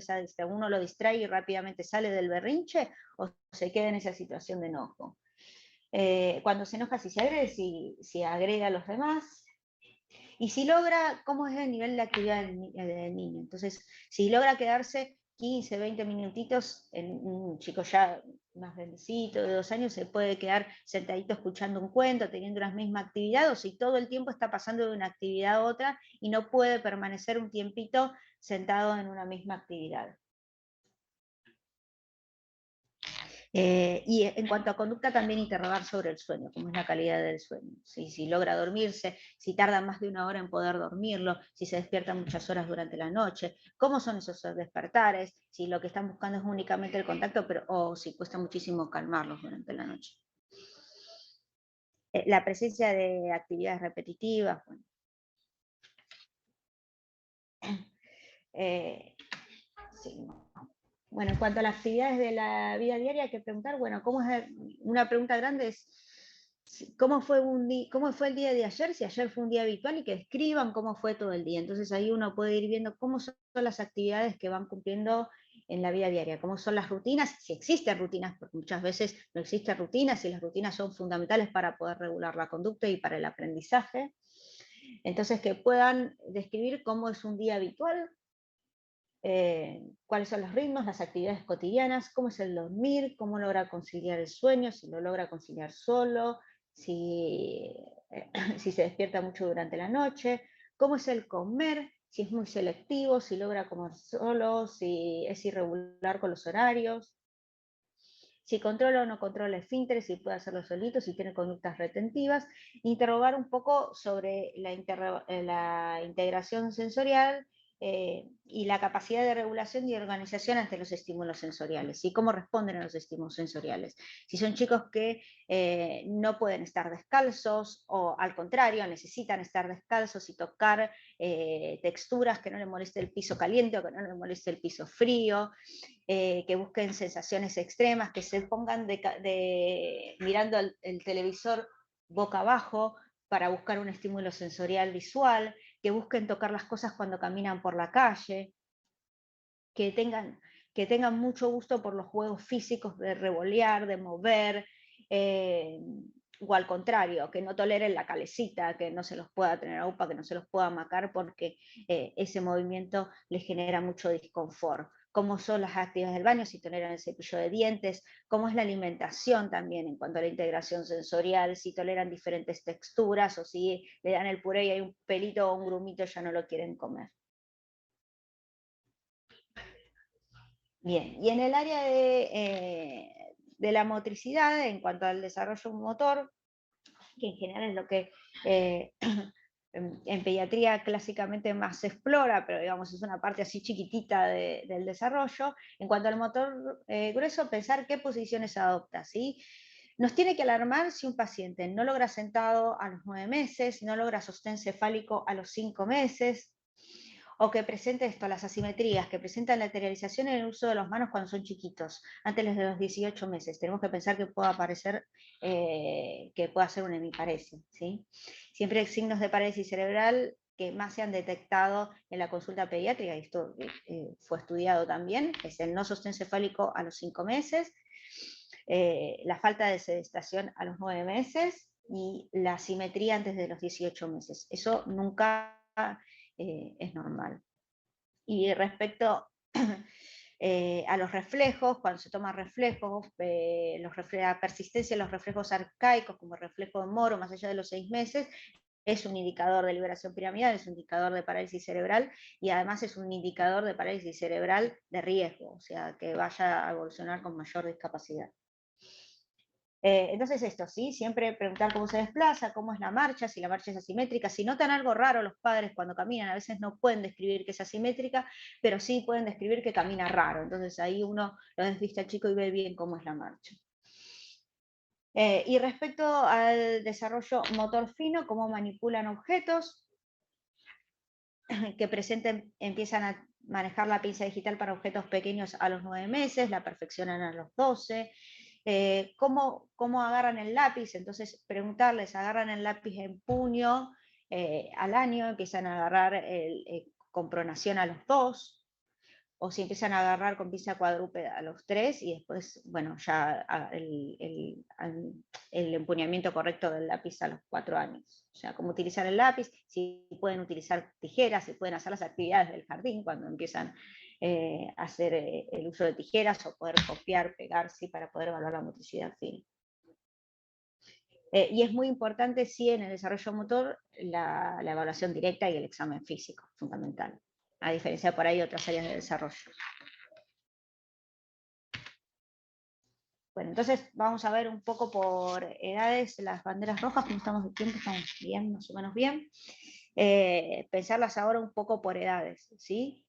¿Uno lo distrae y rápidamente sale del berrinche? ¿O se queda en esa situación de enojo? Cuando se enoja, si se agrede, si agrega a los demás, y si logra, cómo es el nivel de actividad del niño. Entonces, si logra quedarse 15, 20 minutitos, en un chico ya más grandecito, de 2 años, se puede quedar sentadito escuchando un cuento, teniendo una misma actividad, o si todo el tiempo está pasando de una actividad a otra y no puede permanecer un tiempito sentado en una misma actividad. Y en cuanto a conducta, también interrogar sobre el sueño, cómo es la calidad del sueño. Si logra dormirse, si tarda más de 1 hora en poder dormirlo, si se despierta muchas horas durante la noche, cómo son esos despertares, si lo que están buscando es únicamente el contacto, o si cuesta muchísimo calmarlos durante la noche. La presencia de actividades repetitivas. Bueno. Sí. Bueno, en cuanto a las actividades de la vida diaria, hay que preguntar, bueno, una pregunta grande es, ¿cómo fue el día de ayer? Si ayer fue un día habitual y que describan cómo fue todo el día. Entonces ahí uno puede ir viendo cómo son las actividades que van cumpliendo en la vida diaria, cómo son las rutinas, si existen rutinas, porque muchas veces no existen rutinas y las rutinas son fundamentales para poder regular la conducta y para el aprendizaje. Entonces que puedan describir cómo es un día habitual, cuáles son los ritmos, las actividades cotidianas, cómo es el dormir, cómo logra conciliar el sueño, si lo logra conciliar solo, si se despierta mucho durante la noche, cómo es el comer, si es muy selectivo, si logra comer solo, si es irregular con los horarios, si controla o no controla esfínteres, si puede hacerlo solito, si tiene conductas retentivas, interrogar un poco sobre la integración sensorial, y la capacidad de regulación y organización ante los estímulos sensoriales, y cómo responden a los estímulos sensoriales. Si son chicos que no pueden estar descalzos, o al contrario, necesitan estar descalzos y tocar texturas que no les moleste el piso caliente o que no les moleste el piso frío, que busquen sensaciones extremas, que se pongan mirando el televisor boca abajo para buscar un estímulo sensorial visual, que busquen tocar las cosas cuando caminan por la calle, que tengan mucho gusto por los juegos físicos de revolear, de mover, o al contrario, que no toleren la calecita, que no se los pueda tener a UPA, que no se los pueda amacar porque ese movimiento les genera mucho disconfort. Cómo son las actividades del baño, si toleran el cepillo de dientes, cómo es la alimentación también en cuanto a la integración sensorial, si toleran diferentes texturas o si le dan el puré y hay un pelito o un grumito ya no lo quieren comer. Bien, y en el área de la motricidad, en cuanto al desarrollo motor, que en general es lo que en pediatría clásicamente más se explora, pero digamos es una parte así chiquitita del desarrollo. En cuanto al motor grueso, pensar qué posiciones adopta, ¿sí? Nos tiene que alarmar si un paciente no logra sentado a los 9 meses, no logra sostén cefálico a los 5 meses, o que presente las asimetrías, que presentan lateralización en el uso de las manos cuando son chiquitos, antes de los 18 meses. Tenemos que pensar que pueda aparecer, que pueda ser una hemiparesia, ¿sí? Siempre hay signos de parálisis cerebral que más se han detectado en la consulta pediátrica, y esto fue estudiado también, es el no sostén cefálico a los 5 meses, la falta de sedestación a los 9 meses y la asimetría antes de los 18 meses. Eso nunca es normal. Y respecto a los reflejos, cuando se toman reflejos, la persistencia de los reflejos arcaicos, como el reflejo de Moro, más allá de los 6 meses, es un indicador de liberación piramidal, es un indicador de parálisis cerebral, y además es un indicador de parálisis cerebral de riesgo, o sea, que vaya a evolucionar con mayor discapacidad. Entonces esto, ¿sí? Siempre preguntar cómo se desplaza, cómo es la marcha, si la marcha es asimétrica. Si notan algo raro los padres cuando caminan, a veces no pueden describir que es asimétrica, pero sí pueden describir que camina raro. Entonces ahí uno lo desviste al chico y ve bien cómo es la marcha. Y respecto al desarrollo motor fino, cómo manipulan objetos, que empiezan a manejar la pinza digital para objetos pequeños a los 9 meses, la perfeccionan a los 12, ¿cómo agarran el lápiz? Entonces preguntarles, ¿agarran el lápiz en puño al año? ¿Empiezan a agarrar con pronación a los 2? O si empiezan a agarrar con pinza cuadrúpeda a los 3, y después, bueno, ya el empuñamiento correcto del lápiz a los 4 años. O sea, cómo utilizar el lápiz, si pueden utilizar tijeras, si pueden hacer las actividades del jardín cuando empiezan a hacer el uso de tijeras, o poder copiar, pegar, ¿sí? Para poder evaluar la motricidad fina. Y es muy importante, sí, en el desarrollo motor, la evaluación directa y el examen físico, fundamental, a diferencia de por ahí otras áreas de desarrollo. Bueno, entonces vamos a ver un poco por edades las banderas rojas, como estamos de tiempo, estamos bien, más o menos bien. Pensarlas ahora un poco por edades, ¿sí?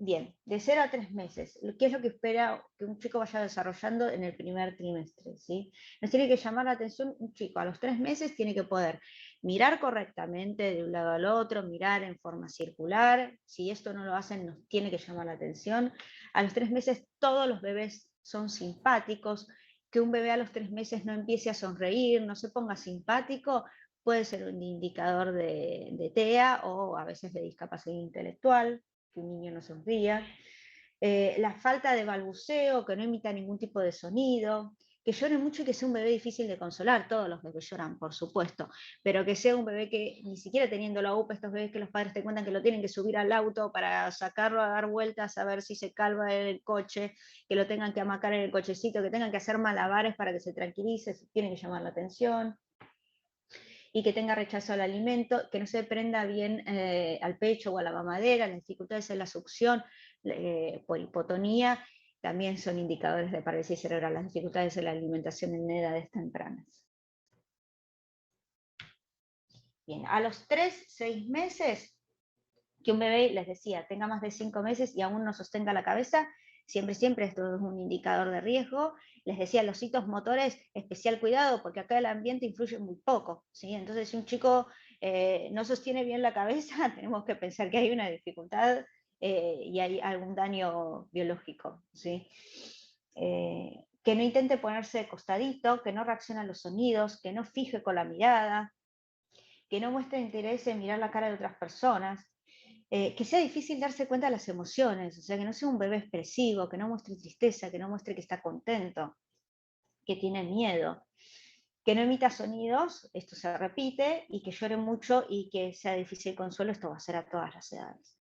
Bien, de 0 a 3 meses, ¿qué es lo que espera que un chico vaya desarrollando en el primer trimestre? ¿Sí? Nos tiene que llamar la atención un chico, a los 3 meses tiene que poder mirar correctamente de un lado al otro, mirar en forma circular. Si esto no lo hacen, nos tiene que llamar la atención. A los 3 meses todos los bebés son simpáticos. Que un bebé a los 3 meses no empiece a sonreír, no se ponga simpático, puede ser un indicador de TEA o a veces de discapacidad intelectual, que un niño no sonría. La falta de balbuceo, que no emita ningún tipo de sonido, que llore mucho y que sea un bebé difícil de consolar. Todos los bebés lloran, por supuesto, pero que sea un bebé que, ni siquiera teniendo la UPA, estos bebés que los padres te cuentan que lo tienen que subir al auto para sacarlo a dar vueltas a ver si se calma en el coche, que lo tengan que amacar en el cochecito, que tengan que hacer malabares para que se tranquilice, tienen que llamar la atención. Y que tenga rechazo al alimento, que no se prenda bien al pecho o a la mamadera, las dificultades en la succión, por hipotonía, también son indicadores de parálisis cerebral, las dificultades en la alimentación en edades tempranas. Bien, a los 3, 6 meses, que un bebé, les decía, tenga más de 5 meses y aún no sostenga la cabeza, siempre esto es un indicador de riesgo. Les decía, los hitos motores, especial cuidado, porque acá el ambiente influye muy poco, ¿sí? Entonces, si un chico no sostiene bien la cabeza, tenemos que pensar que hay una dificultad y hay algún daño biológico, ¿sí? Que no intente ponerse de costadito, que no reaccione a los sonidos, que no fije con la mirada, que no muestre interés en mirar la cara de otras personas, que sea difícil darse cuenta de las emociones, o sea, que no sea un bebé expresivo, que no muestre tristeza, que no muestre que está contento, que tiene miedo, que no emita sonidos, esto se repite, y que llore mucho y que sea difícil consuelo, esto va a ser a todas las edades.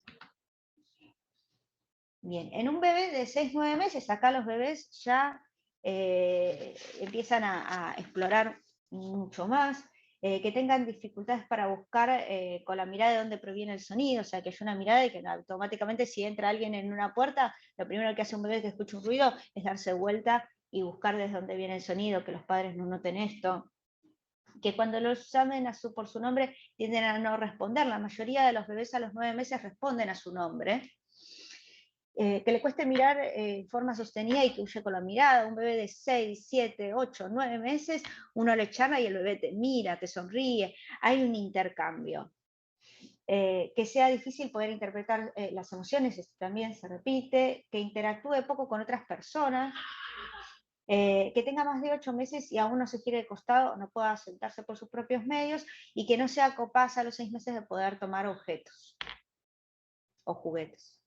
Bien, en un bebé de 6, 9 meses, acá los bebés ya empiezan a explorar mucho más, que tengan dificultades para buscar con la mirada de dónde proviene el sonido, o sea, que haya una mirada y que automáticamente si entra alguien en una puerta, lo primero que hace un bebé que escucha un ruido es darse vuelta y buscar desde dónde viene el sonido, que los padres no noten esto. Que cuando los llamen por su nombre tienden a no responder, la mayoría de los bebés a los 9 meses responden a su nombre. Que le cueste mirar en forma sostenida y que huye con la mirada. Un bebé de 6, 7, 8, 9 meses, uno le charla y el bebé te mira, te sonríe, hay un intercambio. Que sea difícil poder interpretar las emociones, esto también se repite, que interactúe poco con otras personas, que tenga más de 8 meses y aún no se quiere de costado, no pueda sentarse por sus propios medios y que no sea capaz a los 6 meses de poder tomar objetos o juguetes.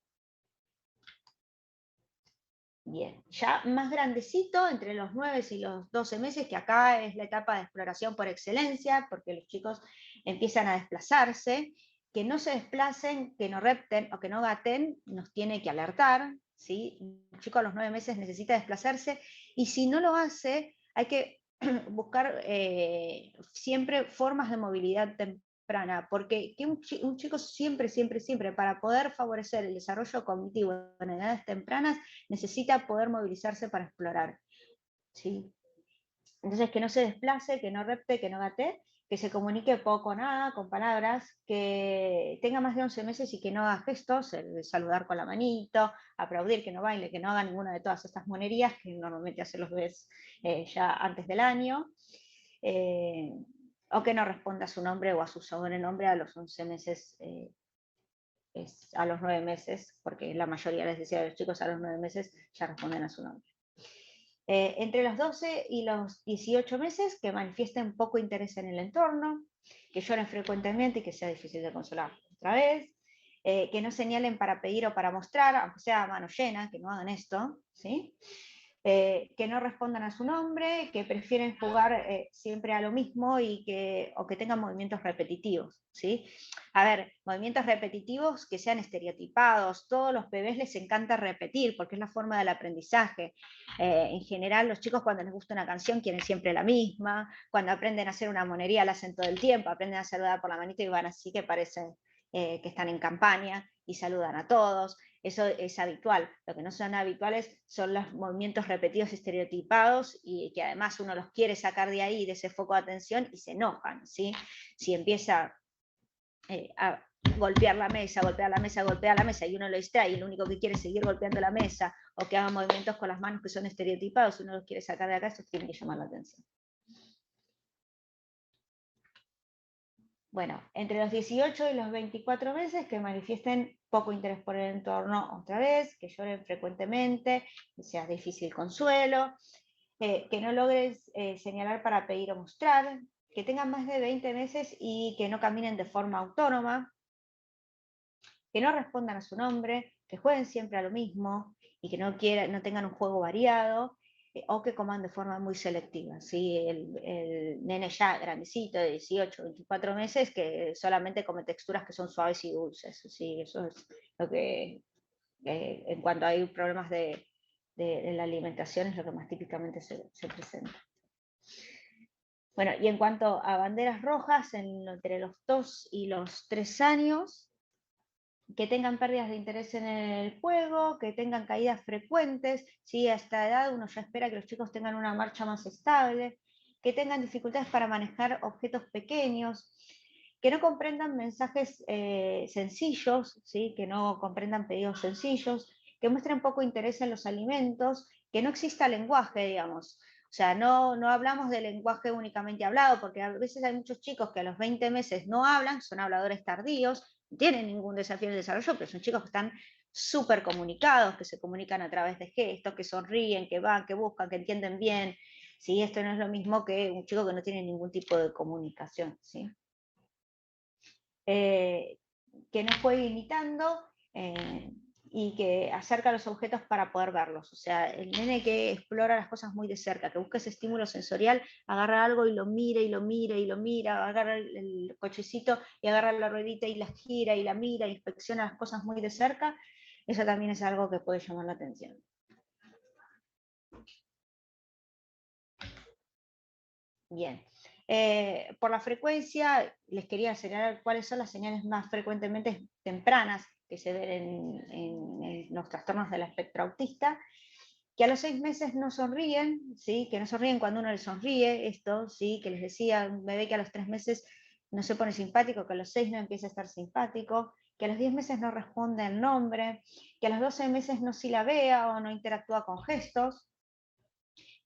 Bien, ya más grandecito, entre los 9 y los 12 meses, que acá es la etapa de exploración por excelencia, porque los chicos empiezan a desplazarse, que no se desplacen, que no repten o que no gaten, nos tiene que alertar, ¿sí? Un chico a los 9 meses necesita desplazarse y si no lo hace, hay que buscar siempre formas de movilidad temprana, porque que un chico siempre, para poder favorecer el desarrollo cognitivo en edades tempranas, necesita poder movilizarse para explorar, ¿sí? Entonces, que no se desplace, que no repte, que no gate, que se comunique poco o nada, con palabras, que tenga más de 11 meses y que no haga gestos, el saludar con la manito, aplaudir, que no baile, que no haga ninguna de todas estas monerías que normalmente hacen los bebés ya antes del año, o que no responda a su nombre o a su sobrenombre a los 11 meses, a los 9 meses, porque la mayoría, les decía, de los chicos a los 9 meses ya responden a su nombre. Entre los 12 y los 18 meses, que manifiesten poco interés en el entorno, que lloren frecuentemente y que sea difícil de consolar otra vez, que no señalen para pedir o para mostrar, aunque sea a mano llena, que no hagan esto, ¿sí? Que no respondan a su nombre, que prefieren jugar siempre a lo mismo o que tengan movimientos repetitivos, ¿sí? A ver, movimientos repetitivos que sean estereotipados, todos los bebés les encanta repetir porque es la forma del aprendizaje. En general, los chicos cuando les gusta una canción quieren siempre la misma, cuando aprenden a hacer una monería la hacen todo el tiempo, aprenden a saludar por la manita y van así que parece que están en campaña y saludan a todos. Eso es habitual. Lo que no son habituales son los movimientos repetidos estereotipados y que además uno los quiere sacar de ahí, de ese foco de atención, y se enojan, ¿sí? Si empieza a golpear la mesa, golpear la mesa, golpear la mesa, y uno lo distrae y lo único que quiere es seguir golpeando la mesa, o que haga movimientos con las manos que son estereotipados, uno los quiere sacar de acá, eso tiene que llamar la atención. Bueno, entre los 18 y los 24 meses, que manifiesten poco interés por el entorno otra vez, que lloren frecuentemente, que sea difícil consuelo, que no logres señalar para pedir o mostrar, que tengan más de 20 meses y que no caminen de forma autónoma, que no respondan a su nombre, que jueguen siempre a lo mismo y que no tengan un juego variado, o que coman de forma muy selectiva. ¿Sí? El nene ya grandecito de 18, 24 meses que solamente come texturas que son suaves y dulces. ¿Sí? Eso es lo que, en cuanto hay problemas de la alimentación, es lo que más típicamente se presenta. Bueno, y en cuanto a banderas rojas, entre los 2 y los 3 años, que tengan pérdidas de interés en el juego, que tengan caídas frecuentes, ¿sí? A esta edad uno ya espera que los chicos tengan una marcha más estable, que tengan dificultades para manejar objetos pequeños, que no comprendan mensajes sencillos, ¿sí? Que no comprendan pedidos sencillos, que muestren poco interés en los alimentos, que no exista lenguaje, digamos. O sea, no hablamos de lenguaje únicamente hablado, porque a veces hay muchos chicos que a los 20 meses no hablan, son habladores tardíos, no tienen ningún desafío en el desarrollo, pero son chicos que están súper comunicados, que se comunican a través de gestos, que sonríen, que van, que buscan, que entienden bien. ¿Sí? Esto no es lo mismo que un chico que no tiene ningún tipo de comunicación. ¿Sí? Que nos puede ir imitando y que acerca los objetos para poder verlos. O sea, el nene que explora las cosas muy de cerca, que busca ese estímulo sensorial, agarra algo y lo mira y lo mira y lo mira, agarra el cochecito y agarra la ruedita y la gira y la mira, inspecciona las cosas muy de cerca, eso también es algo que puede llamar la atención. Bien. Por la frecuencia, les quería señalar cuáles son las señales más frecuentemente tempranas que se ven en los trastornos del espectro autista, que a los 6 meses no sonríen, ¿sí? Que no sonríen cuando uno les sonríe, esto, ¿sí? Que les decía, un bebé que a los 3 meses no se pone simpático, que a los 6 no empieza a estar simpático, que a los 10 meses no responde el nombre, que a los 12 meses no silabea o no interactúa con gestos,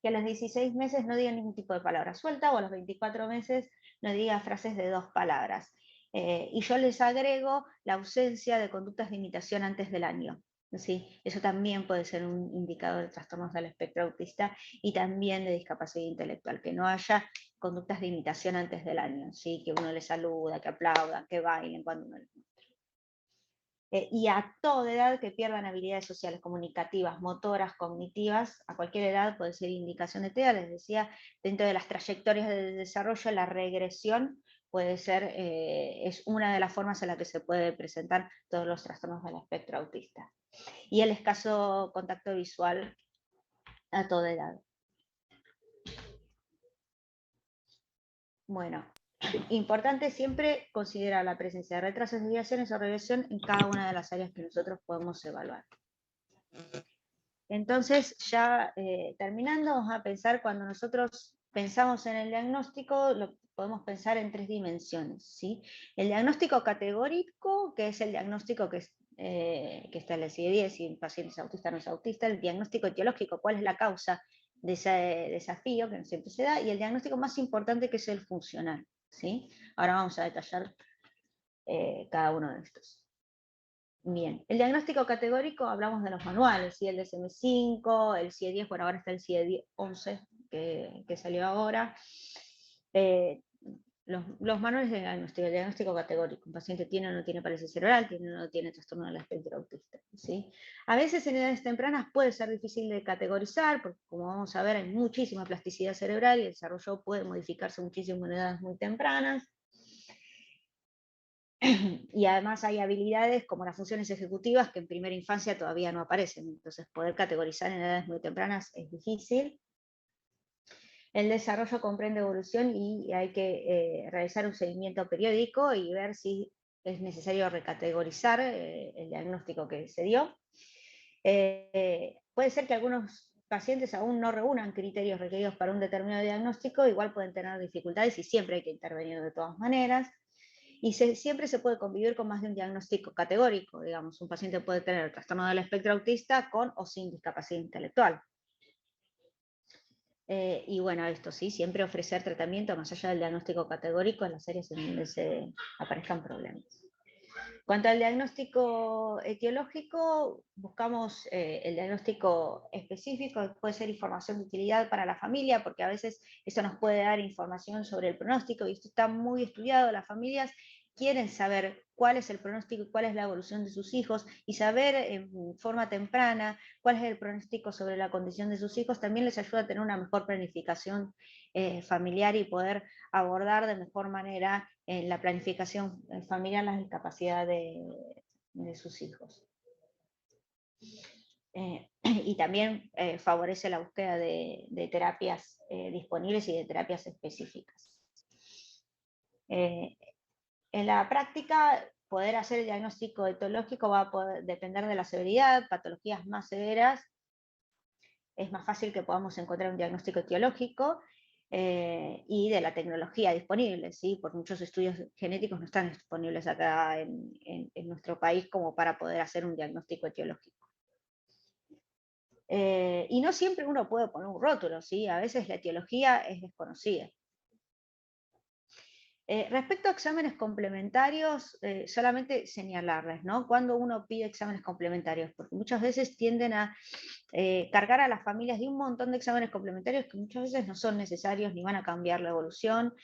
que a los 16 meses no diga ningún tipo de palabra suelta, o a los 24 meses no diga frases de 2 palabras. Y yo les agrego la ausencia de conductas de imitación antes del año. ¿Sí? Eso también puede ser un indicador de trastornos del espectro autista y también de discapacidad intelectual, que no haya conductas de imitación antes del año, ¿sí? Que uno les saluda, que aplaudan, que bailen cuando uno les... Y a toda edad que pierdan habilidades sociales, comunicativas, motoras, cognitivas, a cualquier edad puede ser indicación de TEA. Les decía, dentro de las trayectorias de desarrollo, la regresión puede ser, es una de las formas en las que se puede presentar todos los trastornos del espectro autista. Y el escaso contacto visual a toda edad. Bueno, importante siempre considerar la presencia de retrasos, desviaciones o regresión en cada una de las áreas que nosotros podemos evaluar. Entonces, ya terminando, vamos a pensar, cuando nosotros pensamos en el diagnóstico, lo podemos pensar en 3 dimensiones, ¿sí? El diagnóstico categórico, que es el diagnóstico que está en la CIE-10, si un paciente es autista o no es autista, el diagnóstico etiológico, cuál es la causa de ese desafío, que no siempre se da, y el diagnóstico más importante, que es el funcional, ¿sí? Ahora vamos a detallar cada uno de estos. Bien, el diagnóstico categórico, hablamos de los manuales, ¿sí? El DSM-5, el CIE-10, bueno, ahora está el CIE-11 que salió ahora. Los manuales de diagnóstico, el diagnóstico categórico, un paciente tiene o no tiene parálisis cerebral, tiene o no tiene trastorno del espectro autista, ¿sí? A veces en edades tempranas puede ser difícil de categorizar, porque como vamos a ver hay muchísima plasticidad cerebral y el desarrollo puede modificarse muchísimo en edades muy tempranas. Y además hay habilidades como las funciones ejecutivas que en primera infancia todavía no aparecen, entonces poder categorizar en edades muy tempranas es difícil. El desarrollo comprende evolución y hay que realizar un seguimiento periódico y ver si es necesario recategorizar el diagnóstico que se dio. Puede ser que algunos pacientes aún no reúnan criterios requeridos para un determinado diagnóstico, igual pueden tener dificultades y siempre hay que intervenir de todas maneras. Y siempre se puede convivir con más de un diagnóstico categórico, digamos, un paciente puede tener trastorno del espectro autista con o sin discapacidad intelectual. Y bueno, esto sí, siempre ofrecer tratamiento más allá del diagnóstico categórico en las áreas en donde se aparezcan problemas. Cuanto al diagnóstico etiológico, buscamos el diagnóstico específico, puede ser información de utilidad para la familia, porque a veces eso nos puede dar información sobre el pronóstico, y esto está muy estudiado. Las familias quieren saber cuál es el pronóstico y cuál es la evolución de sus hijos, y saber en forma temprana cuál es el pronóstico sobre la condición de sus hijos también les ayuda a tener una mejor planificación familiar y poder abordar de mejor manera en la planificación familiar las discapacidades de sus hijos. Y también favorece la búsqueda de terapias disponibles y de terapias específicas. En la práctica, poder hacer el diagnóstico etológico va a poder depender de la severidad. Patologías más severas es más fácil que podamos encontrar un diagnóstico etiológico. y de la tecnología disponible, ¿sí? Porque muchos estudios genéticos no están disponibles acá en nuestro país como para poder hacer un diagnóstico etiológico. Y no siempre uno puede poner un rótulo, ¿sí? A veces la etiología es desconocida. Respecto a exámenes complementarios, solamente señalarles, ¿no? Cuando uno pide exámenes complementarios, porque muchas veces tienden a cargar a las familias de un montón de exámenes complementarios que muchas veces no son necesarios ni van a cambiar la evolución.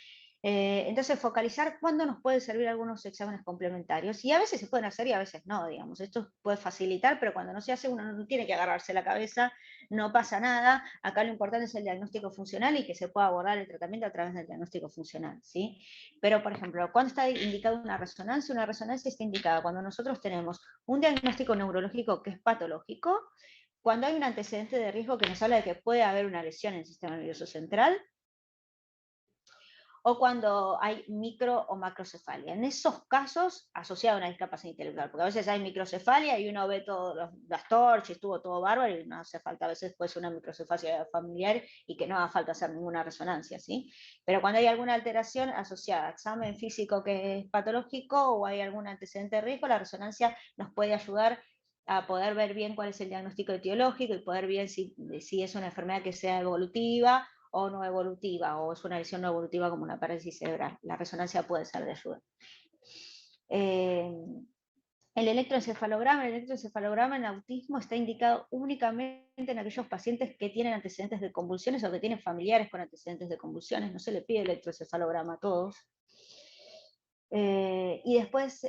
Entonces, focalizar cuándo nos pueden servir algunos exámenes complementarios, y a veces se pueden hacer y a veces no, digamos. Esto puede facilitar, pero cuando no se hace uno no tiene que agarrarse la cabeza, no pasa nada. Acá lo importante es el diagnóstico funcional y que se pueda abordar el tratamiento a través del diagnóstico funcional, ¿sí? Pero, por ejemplo, ¿cuándo está indicada una resonancia? Una resonancia está indicada cuando nosotros tenemos un diagnóstico neurológico que es patológico, cuando hay un antecedente de riesgo que nos habla de que puede haber una lesión en el sistema nervioso central, o cuando hay micro o macrocefalia. En esos casos, asociado a una discapacidad intelectual, porque a veces hay microcefalia y uno ve todas las torches, estuvo todo bárbaro y no hace falta, a veces puede ser una microcefalia familiar y que no hace falta hacer ninguna resonancia, ¿sí? Pero cuando hay alguna alteración asociada a examen físico que es patológico o hay algún antecedente de riesgo, la resonancia nos puede ayudar a poder ver bien cuál es el diagnóstico etiológico y poder ver si es una enfermedad que sea evolutiva o no evolutiva, o es una lesión no evolutiva como una parálisis cerebral. La resonancia puede ser de ayuda. El electroencefalograma en autismo está indicado únicamente en aquellos pacientes que tienen antecedentes de convulsiones o que tienen familiares con antecedentes de convulsiones. No se le pide electroencefalograma a todos. Y después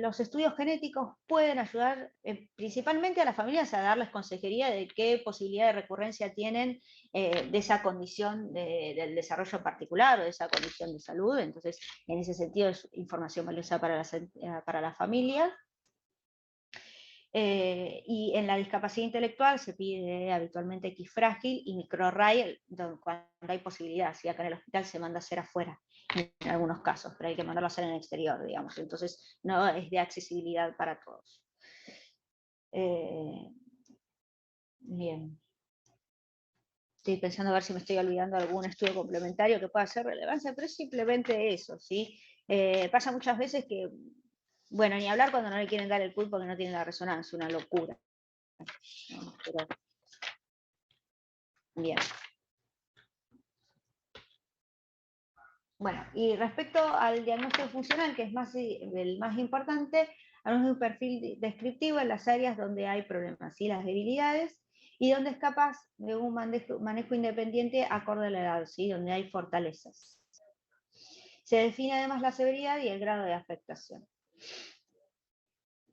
los estudios genéticos pueden ayudar principalmente a las familias a darles consejería de qué posibilidad de recurrencia tienen de esa condición del desarrollo particular o de esa condición de salud. Entonces, en ese sentido es información valiosa para la familia. Y en la discapacidad intelectual se pide habitualmente X frágil y microarray cuando hay posibilidad. Si acá en el hospital se manda a hacer afuera en algunos casos, pero hay que mandarlo a hacer en el exterior, digamos. Entonces no es de accesibilidad para todos. Bien. Estoy pensando a ver si me estoy olvidando de algún estudio complementario que pueda ser relevancia, pero es simplemente eso, ¿sí? Pasa muchas veces que, bueno, ni hablar cuando no le quieren dar el pulpo porque no tiene la resonancia, una locura. ¿No? Pero, bien. Bueno, y respecto al diagnóstico funcional, que es el más importante, hablamos de un perfil descriptivo en las áreas donde hay problemas, ¿sí? Las debilidades, y donde es capaz de un manejo independiente acorde a la edad, ¿sí? Donde hay fortalezas. Se define además la severidad y el grado de afectación.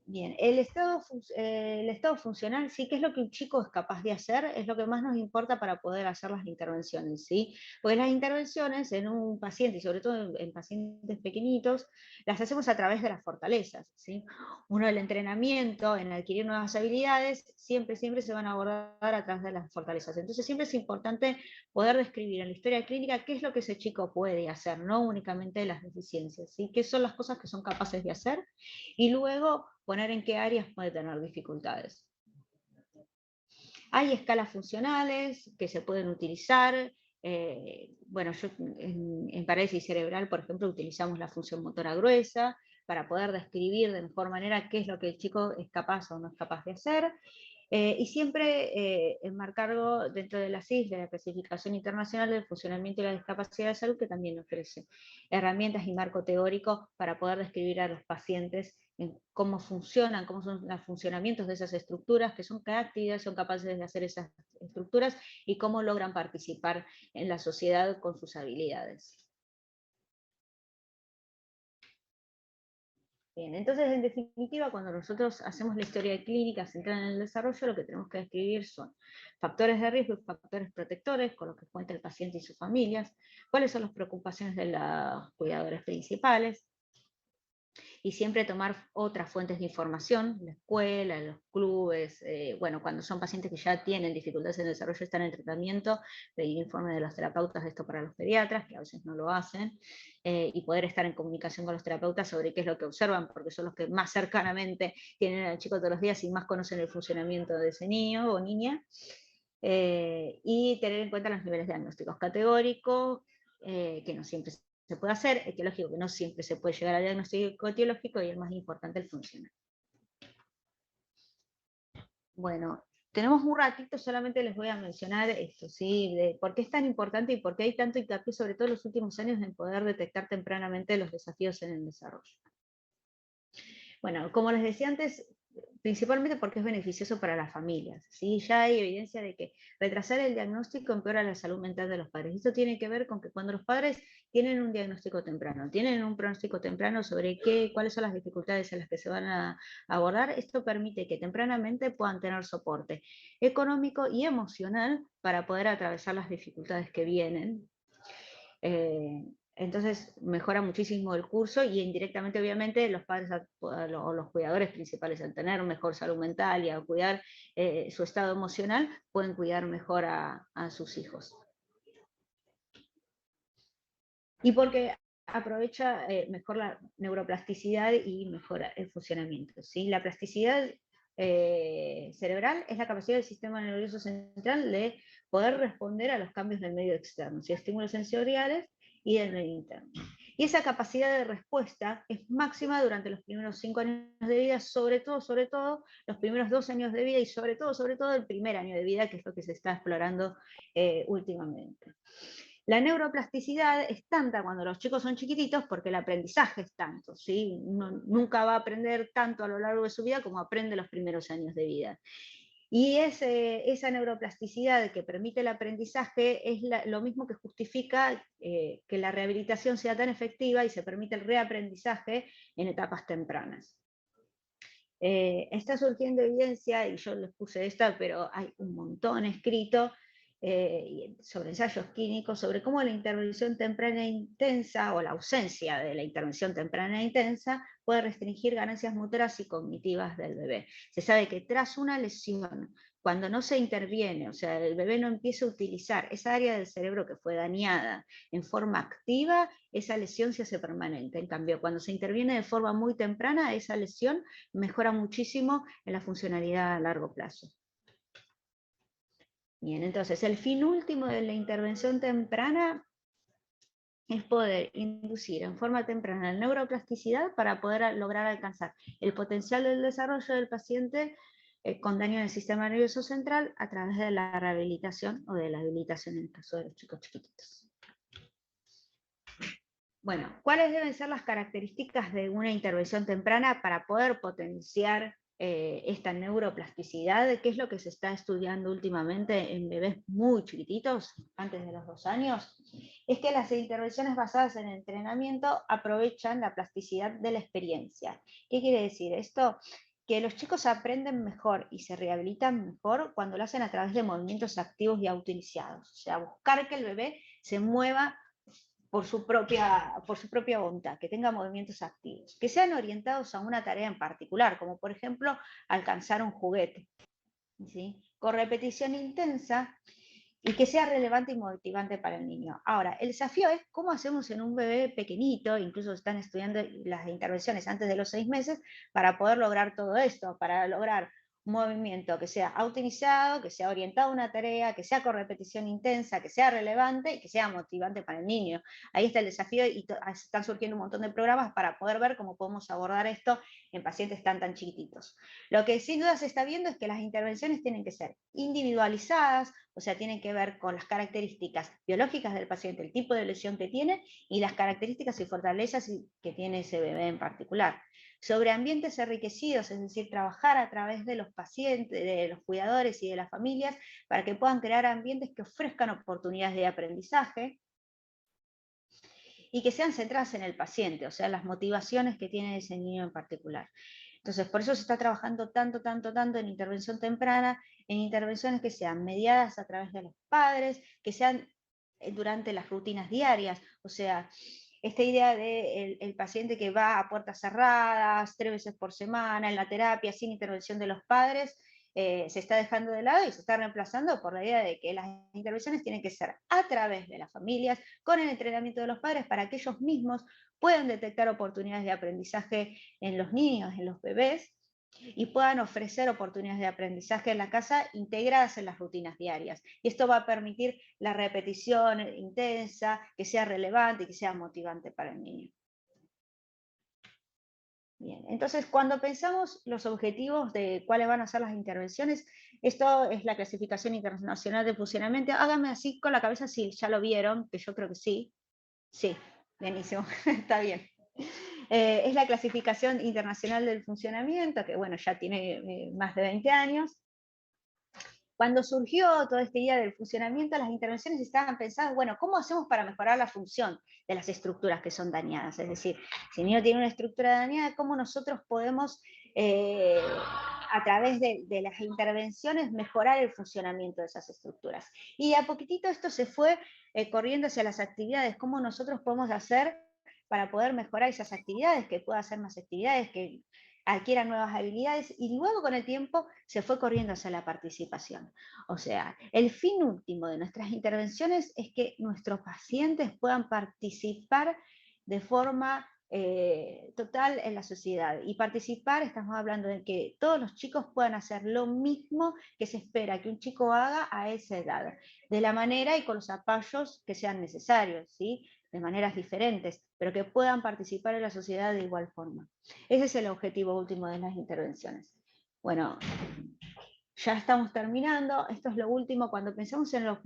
Bien, el estado funcional, sí, ¿qué es lo que un chico es capaz de hacer? Es lo que más nos importa para poder hacer las intervenciones, ¿sí? Porque las intervenciones en un paciente, y sobre todo en pacientes pequeñitos, las hacemos a través de las fortalezas, ¿sí? Uno, el entrenamiento en adquirir nuevas habilidades, siempre se van a abordar a través de las fortalezas. Entonces siempre es importante poder describir en la historia clínica qué es lo que ese chico puede hacer, no únicamente las deficiencias, ¿sí? ¿Qué son las cosas que son capaces de hacer? Y luego poner en qué áreas puede tener dificultades. Hay escalas funcionales que se pueden utilizar. Bueno, yo en parálisis cerebral, por ejemplo, utilizamos la función motora gruesa para poder describir de mejor manera qué es lo que el chico es capaz o no es capaz de hacer. Y siempre enmarcarlo dentro de la CIS, de la Clasificación Internacional del Funcionamiento y la Discapacidad de Salud, que también ofrece herramientas y marco teórico para poder describir a los pacientes en cómo funcionan, cómo son los funcionamientos de esas estructuras, qué actividades son capaces de hacer esas estructuras y cómo logran participar en la sociedad con sus habilidades. Bien, entonces, en definitiva, cuando nosotros hacemos la historia clínica centrada en el desarrollo, lo que tenemos que describir son factores de riesgo y factores protectores con los que cuenta el paciente y sus familias, cuáles son las preocupaciones de los cuidadores principales, y siempre tomar otras fuentes de información, la escuela, los clubes, bueno, cuando son pacientes que ya tienen dificultades en el desarrollo, están en tratamiento, pedir informe de los terapeutas de esto para los pediatras, que a veces no lo hacen, y poder estar en comunicación con los terapeutas sobre qué es lo que observan, porque son los que más cercanamente tienen al chico todos los días y más conocen el funcionamiento de ese niño o niña. y tener en cuenta los niveles diagnósticos categóricos, que no siempre se puede hacer, etiológico, que no siempre se puede llegar al diagnóstico etiológico, y el más importante, el funcional. Bueno, tenemos un ratito, solamente les voy a mencionar esto, ¿sí? De por qué es tan importante y por qué hay tanto hincapié, sobre todo en los últimos años, en poder detectar tempranamente los desafíos en el desarrollo. Bueno, como les decía antes, principalmente porque es beneficioso para las familias, ¿sí? Ya hay evidencia de que retrasar el diagnóstico empeora la salud mental de los padres. Esto tiene que ver con que cuando los padres tienen un diagnóstico temprano, tienen un pronóstico temprano sobre cuáles son las dificultades en las que se van a abordar, esto permite que tempranamente puedan tener soporte económico y emocional para poder atravesar las dificultades que vienen. Entonces mejora muchísimo el curso, y indirectamente obviamente los padres o los cuidadores principales, al tener mejor salud mental y al cuidar su estado emocional, pueden cuidar mejor a sus hijos. Y porque aprovecha mejor la neuroplasticidad y mejora el funcionamiento, ¿sí? La plasticidad cerebral es la capacidad del sistema nervioso central de poder responder a los cambios del medio externo, ¿sí? Estímulos sensoriales y del medio interno. Y esa capacidad de respuesta es máxima durante los primeros 5 años de vida, sobre todo los primeros 2 años de vida, y sobre todo el primer año de vida, que es lo que se está explorando últimamente. La neuroplasticidad es tanta cuando los chicos son chiquititos porque el aprendizaje es tanto, ¿sí? Uno nunca va a aprender tanto a lo largo de su vida como aprende los primeros años de vida. Y esa neuroplasticidad que permite el aprendizaje es lo mismo que justifica que la rehabilitación sea tan efectiva y se permite el reaprendizaje en etapas tempranas. Está surgiendo evidencia, y yo les puse esta, pero hay un montón escrito, sobre ensayos clínicos, sobre cómo la intervención temprana e intensa, o la ausencia de la intervención temprana e intensa, puede restringir ganancias motoras y cognitivas del bebé. Se sabe que tras una lesión, cuando no se interviene, o sea, el bebé no empieza a utilizar esa área del cerebro que fue dañada en forma activa, esa lesión se hace permanente. En cambio, cuando se interviene de forma muy temprana, esa lesión mejora muchísimo en la funcionalidad a largo plazo. Bien, entonces el fin último de la intervención temprana es poder inducir en forma temprana la neuroplasticidad para poder lograr alcanzar el potencial del desarrollo del paciente con daño en el sistema nervioso central a través de la rehabilitación o de la habilitación en el caso de los chicos chiquititos. Bueno, ¿cuáles deben ser las características de una intervención temprana para poder potenciar esta neuroplasticidad? ¿Qué es lo que se está estudiando últimamente en bebés muy chiquititos, antes de los 2 años? Es que las intervenciones basadas en entrenamiento aprovechan la plasticidad de la experiencia. ¿Qué quiere decir esto? Que los chicos aprenden mejor y se rehabilitan mejor cuando lo hacen a través de movimientos activos y autoiniciados. O sea, buscar que el bebé se mueva por su propia voluntad, que tenga movimientos activos, que sean orientados a una tarea en particular, como por ejemplo alcanzar un juguete, ¿sí? Con repetición intensa, y que sea relevante y motivante para el niño. Ahora, el desafío es cómo hacemos en un bebé pequeñito, incluso están estudiando las intervenciones antes de los 6 meses, para poder lograr todo esto, para lograr un movimiento que sea autoiniciado, que sea orientado a una tarea, que sea con repetición intensa, que sea relevante y que sea motivante para el niño. Ahí está el desafío, y están surgiendo un montón de programas para poder ver cómo podemos abordar esto en pacientes tan chiquititos. Lo que sin duda se está viendo es que las intervenciones tienen que ser individualizadas, o sea, tienen que ver con las características biológicas del paciente, el tipo de lesión que tiene y las características y fortalezas que tiene ese bebé en particular. Sobre ambientes enriquecidos, es decir, trabajar a través de los pacientes, de los cuidadores y de las familias, para que puedan crear ambientes que ofrezcan oportunidades de aprendizaje y que sean centradas en el paciente, o sea, las motivaciones que tiene ese niño en particular. Entonces, por eso se está trabajando tanto en intervención temprana, en intervenciones que sean mediadas a través de los padres, que sean durante las rutinas diarias, o sea, esta idea de el paciente que va a puertas cerradas 3 veces por semana en la terapia sin intervención de los padres, se está dejando de lado y se está reemplazando por la idea de que las intervenciones tienen que ser a través de las familias, con el entrenamiento de los padres, para que ellos mismos puedan detectar oportunidades de aprendizaje en los niños, en los bebés, y puedan ofrecer oportunidades de aprendizaje en la casa integradas en las rutinas diarias. Y esto va a permitir la repetición intensa, que sea relevante y que sea motivante para el niño. Bien, entonces cuando pensamos los objetivos de cuáles van a ser las intervenciones, esto es la clasificación internacional de funcionamiento. Háganme así con la cabeza si ya lo vieron, que yo creo que sí. Sí, buenísimo, está bien. Es la clasificación internacional del funcionamiento, que bueno, ya tiene más de 20 años. Cuando surgió todo este día del funcionamiento, las intervenciones estaban pensadas, bueno, ¿cómo hacemos para mejorar la función de las estructuras que son dañadas? Es decir, si el niño tiene una estructura dañada, ¿cómo nosotros podemos, a través de las intervenciones, mejorar el funcionamiento de esas estructuras? Y a poquitito esto se fue corriendo hacia las actividades, cómo nosotros podemos hacer para poder mejorar esas actividades, que pueda hacer más actividades, que adquieran nuevas habilidades, y luego con el tiempo se fue corriendo hacia la participación. O sea, el fin último de nuestras intervenciones es que nuestros pacientes puedan participar de forma total en la sociedad. Y participar, estamos hablando de que todos los chicos puedan hacer lo mismo que se espera que un chico haga a esa edad, de la manera y con los apoyos que sean necesarios, ¿sí? De maneras diferentes, pero que puedan participar en la sociedad de igual forma. Ese es el objetivo último de las intervenciones. Bueno, ya estamos terminando. Esto es lo último. Cuando pensamos en los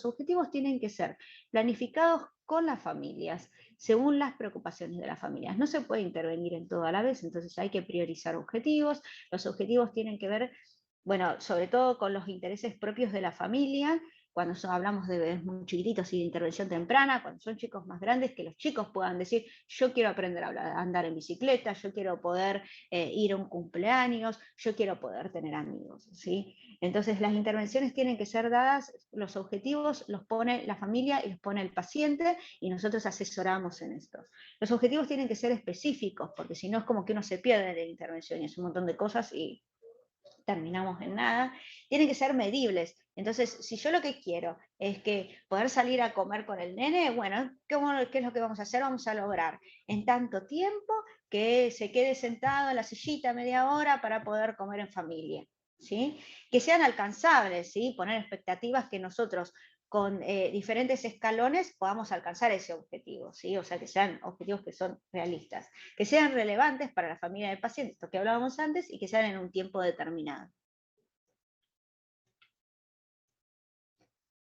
objetivos tienen que ser planificados con las familias, según las preocupaciones de las familias. No se puede intervenir en todo a la vez, entonces hay que priorizar objetivos. Los objetivos tienen que ver, bueno, sobre todo con los intereses propios de la familia, cuando hablamos de bebés muy chiquititos y de intervención temprana, cuando son chicos más grandes, que los chicos puedan decir, yo quiero aprender a andar en bicicleta, yo quiero poder ir a un cumpleaños, yo quiero poder tener amigos, ¿sí? Entonces las intervenciones tienen que ser dadas, los objetivos los pone la familia y los pone el paciente, y nosotros asesoramos en esto. Los objetivos tienen que ser específicos, porque si no es como que uno se pierde de la intervención y es un montón de cosas y terminamos en nada. Tienen que ser medibles. Entonces, si yo lo que quiero es que poder salir a comer con el nene, bueno, ¿qué es lo que vamos a hacer? Vamos a lograr en tanto tiempo que se quede sentado en la sillita media hora para poder comer en familia, ¿sí? Que sean alcanzables, ¿sí? Poner expectativas que nosotros con diferentes escalones podamos alcanzar ese objetivo, ¿sí? O sea, que sean objetivos que son realistas, que sean relevantes para la familia del paciente, esto que hablábamos antes, y que sean en un tiempo determinado.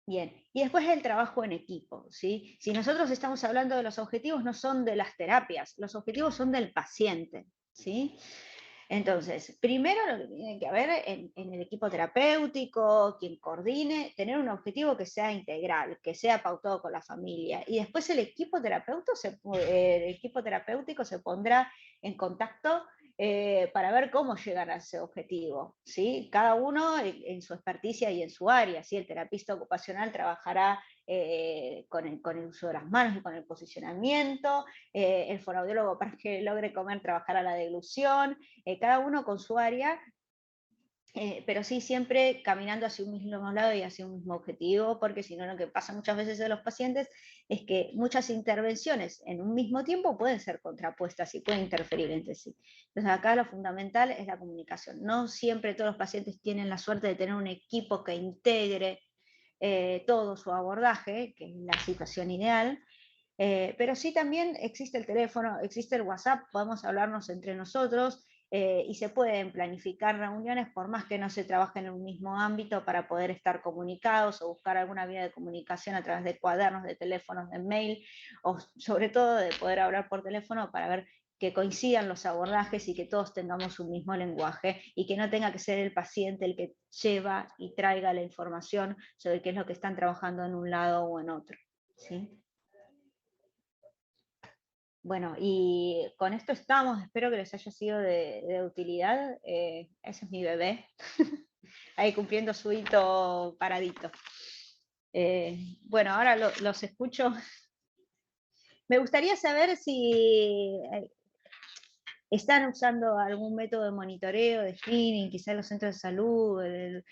Bien, y después el trabajo en equipo, ¿sí? Si nosotros estamos hablando de los objetivos, no son de las terapias, los objetivos son del paciente, ¿sí? Entonces, primero lo que tiene que haber en el equipo terapéutico, quien coordine, tener un objetivo que sea integral, que sea pautado con la familia. Y después el equipo terapéutico se pondrá en contacto para ver cómo llegar a ese objetivo, ¿sí? Cada uno en su experticia y en su área, ¿sí? El terapista ocupacional trabajará con el uso de las manos y con el posicionamiento, el fonoaudiólogo para que logre comer trabajará la deglución, cada uno con su área, pero sí siempre caminando hacia un mismo lado y hacia un mismo objetivo, porque si no, lo que pasa muchas veces en los pacientes es que muchas intervenciones en un mismo tiempo pueden ser contrapuestas y pueden interferir entre sí. Entonces acá lo fundamental es la comunicación. No siempre todos los pacientes tienen la suerte de tener un equipo que integre todo su abordaje, que es la situación ideal, pero sí también existe el teléfono, existe el WhatsApp, podemos hablarnos entre nosotros y se pueden planificar reuniones por más que no se trabaje en un mismo ámbito para poder estar comunicados o buscar alguna vía de comunicación a través de cuadernos, de teléfonos, de mail, o sobre todo de poder hablar por teléfono para ver que coincidan los abordajes y que todos tengamos un mismo lenguaje y que no tenga que ser el paciente el que lleva y traiga la información sobre qué es lo que están trabajando en un lado o en otro, ¿sí? Bueno, y con esto estamos, espero que les haya sido de utilidad. Ese es mi bebé, ahí cumpliendo su hito paradito. Bueno, ahora los escucho. Me gustaría saber si están usando algún método de monitoreo, de screening, quizás los centros de salud, en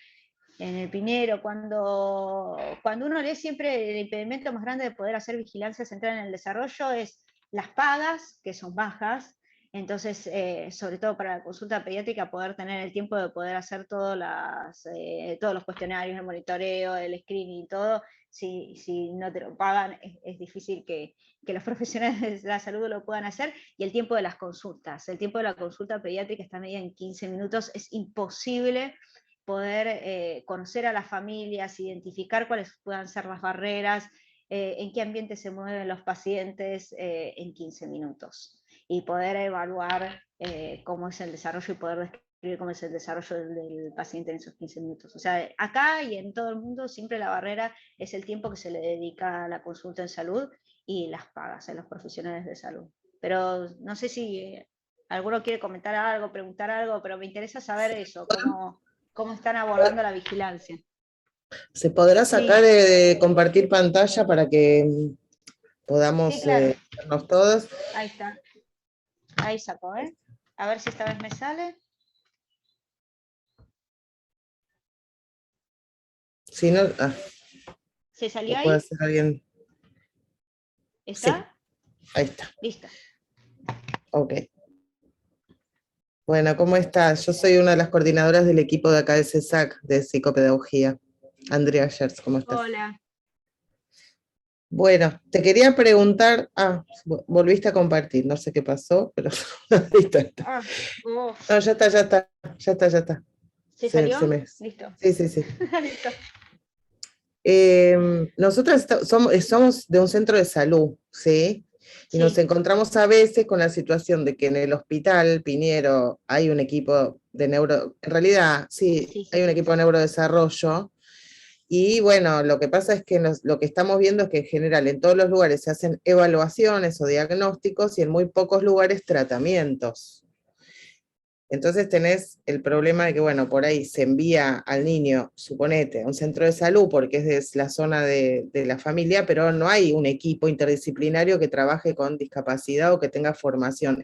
el Pinero, cuando uno lee siempre el impedimento más grande de poder hacer vigilancia central en el desarrollo es las pagas, que son bajas, Entonces, sobre todo para la consulta pediátrica, poder tener el tiempo de poder hacer todos los cuestionarios, el monitoreo, el screening y todo, si no te lo pagan, es difícil que los profesionales de la salud lo puedan hacer, y el tiempo de las consultas. El tiempo de la consulta pediátrica está medida en 15 minutos, es imposible poder conocer a las familias, identificar cuáles puedan ser las barreras, en qué ambiente se mueven los pacientes en 15 minutos. Y poder evaluar cómo es el desarrollo y poder describir cómo es el desarrollo del paciente en esos 15 minutos. O sea, acá y en todo el mundo siempre la barrera es el tiempo que se le dedica a la consulta en salud y las pagas a los profesionales de salud. Pero no sé si alguno quiere comentar algo, preguntar algo, pero me interesa saber eso, cómo están abordando la vigilancia. ¿Se podrá sacar de compartir pantalla para que podamos Sí, claro. vernos todos? Ahí está. Ahí sacó, ¿eh? A ver si esta vez me sale. Si no, ¿Se salió lo ahí? puede hacer alguien. ¿Está? Sí, ahí está. Listo. Ok. Bueno, ¿cómo estás? Yo soy una de las coordinadoras del equipo de acá de CESAC, de psicopedagogía. Andrea Scherz, ¿cómo estás? Hola. Bueno, te quería preguntar, volviste a compartir, no sé qué pasó, pero listo. No, ya está. ¿Se salió? Listo. Sí. Sí. Listo. Nosotras somos de un centro de salud, ¿sí? Y nos encontramos a veces con la situación de que en el hospital Piñero hay un equipo de en realidad, sí, hay un equipo de neurodesarrollo. Y bueno, lo que pasa es que lo que estamos viendo es que en general en todos los lugares se hacen evaluaciones o diagnósticos y en muy pocos lugares tratamientos. Entonces tenés el problema de que, bueno, por ahí se envía al niño, suponete, a un centro de salud porque es de la zona de la familia, pero no hay un equipo interdisciplinario que trabaje con discapacidad o que tenga formación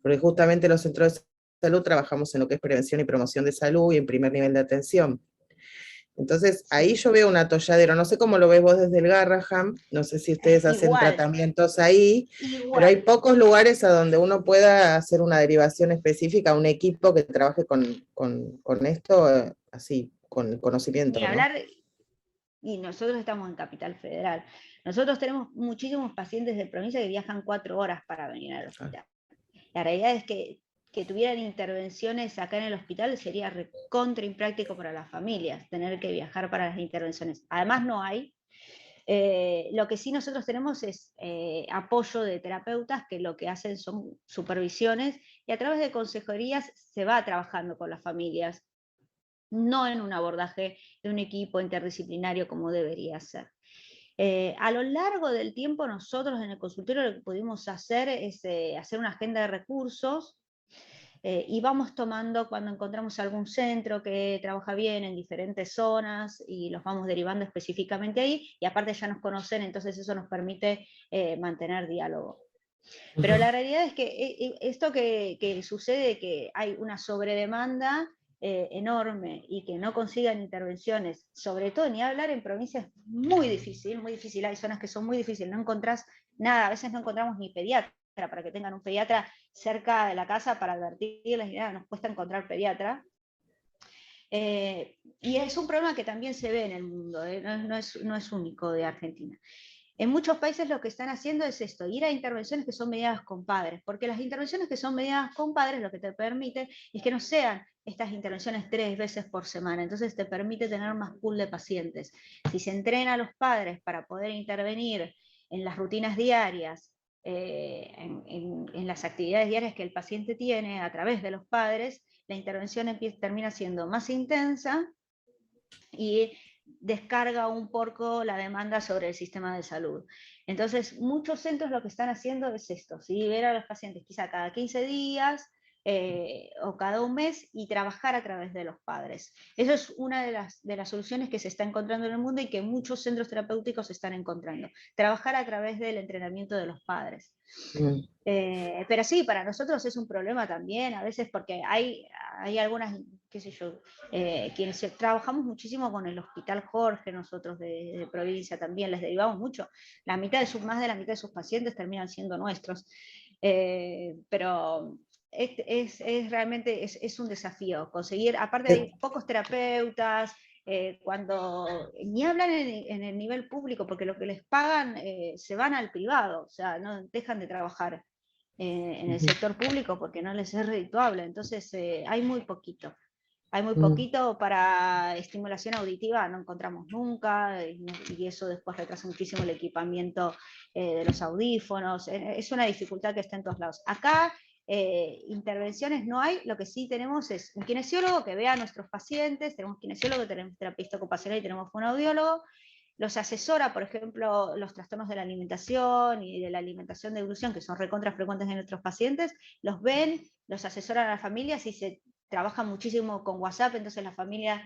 porque justamente los centros de salud trabajamos en lo que es prevención y promoción de salud y en primer nivel de atención. Entonces, ahí yo veo un atolladero, no sé cómo lo ves vos desde el Garraham, no sé si ustedes hacen tratamientos ahí, pero hay pocos lugares a donde uno pueda hacer una derivación específica, un equipo que trabaje con esto, así, con conocimiento. Ni hablar, y nosotros estamos en Capital Federal. Nosotros tenemos muchísimos pacientes de provincia que viajan 4 horas para venir al hospital. La realidad es que tuvieran intervenciones acá en el hospital sería recontra impráctico para las familias, tener que viajar para las intervenciones. Además no hay. Lo que sí nosotros tenemos es apoyo de terapeutas que lo que hacen son supervisiones y a través de consejerías se va trabajando con las familias, no en un abordaje de un equipo interdisciplinario como debería ser. A lo largo del tiempo nosotros en el consultorio lo que pudimos hacer es hacer una agenda de recursos y vamos tomando cuando encontramos algún centro que trabaja bien en diferentes zonas y los vamos derivando específicamente ahí y aparte ya nos conocen, entonces eso nos permite mantener diálogo. Pero la realidad es que esto que sucede, que hay una sobredemanda enorme y que no consigan intervenciones, sobre todo ni hablar en provincias, muy difícil, hay zonas que son muy difíciles, no encontrás nada, a veces no encontramos ni pediatra, para que tengan un pediatra cerca de la casa para advertirles, y nada, nos cuesta encontrar pediatra. Y es un problema que también se ve en el mundo, no es único de Argentina. En muchos países lo que están haciendo es esto, ir a intervenciones que son mediadas con padres, porque las intervenciones que son mediadas con padres lo que te permite es que no sean estas intervenciones 3 veces por semana, entonces te permite tener más pool de pacientes. Si se entrena a los padres para poder intervenir en las rutinas diarias, en las actividades diarias que el paciente tiene a través de los padres, la intervención termina siendo más intensa y descarga un poco la demanda sobre el sistema de salud. Entonces, muchos centros lo que están haciendo es esto, ¿sí? Ver a los pacientes quizá cada 15 días o cada un mes y trabajar a través de los padres. Eso es una de las soluciones que se está encontrando en el mundo y que muchos centros terapéuticos están encontrando. Trabajar a través del entrenamiento de los padres. Pero sí, para nosotros es un problema también, a veces porque hay algunas, qué sé yo, quienes trabajamos muchísimo con el Hospital Jorge, nosotros de provincia también, les derivamos mucho, más de la mitad de sus pacientes terminan siendo nuestros. Pero realmente es un desafío conseguir, aparte hay pocos terapeutas, cuando ni hablan en el nivel público, porque lo que les pagan se van al privado, o sea, no dejan de trabajar en el sector público porque no les es redituable, entonces hay muy poquito. Hay muy poquito para estimulación auditiva, no encontramos nunca, y eso después retrasa muchísimo el equipamiento de los audífonos. Es una dificultad que está en todos lados. Acá intervenciones no hay, lo que sí tenemos es un kinesiólogo que vea a nuestros pacientes, tenemos kinesiólogo, tenemos terapista ocupacional y tenemos un audiólogo. Los asesora, por ejemplo, los trastornos de la alimentación y de la alimentación de evolución, que son recontra frecuentes en nuestros pacientes, los ven, los asesoran a las familias y se trabaja muchísimo con WhatsApp, entonces las familias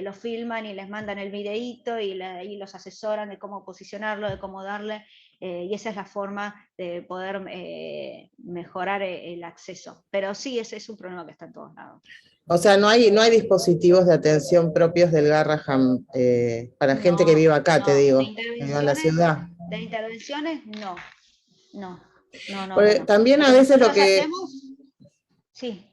los filman y les mandan el videíto y los asesoran de cómo posicionarlo, de cómo darle, y esa es la forma de poder mejorar el acceso. Pero sí, ese es un problema que está en todos lados. O sea, no hay dispositivos de atención propios del Garrahan para gente que viva acá, te digo, que viva en la ciudad. De intervenciones, no. Porque también a veces lo que... hacemos... Sí.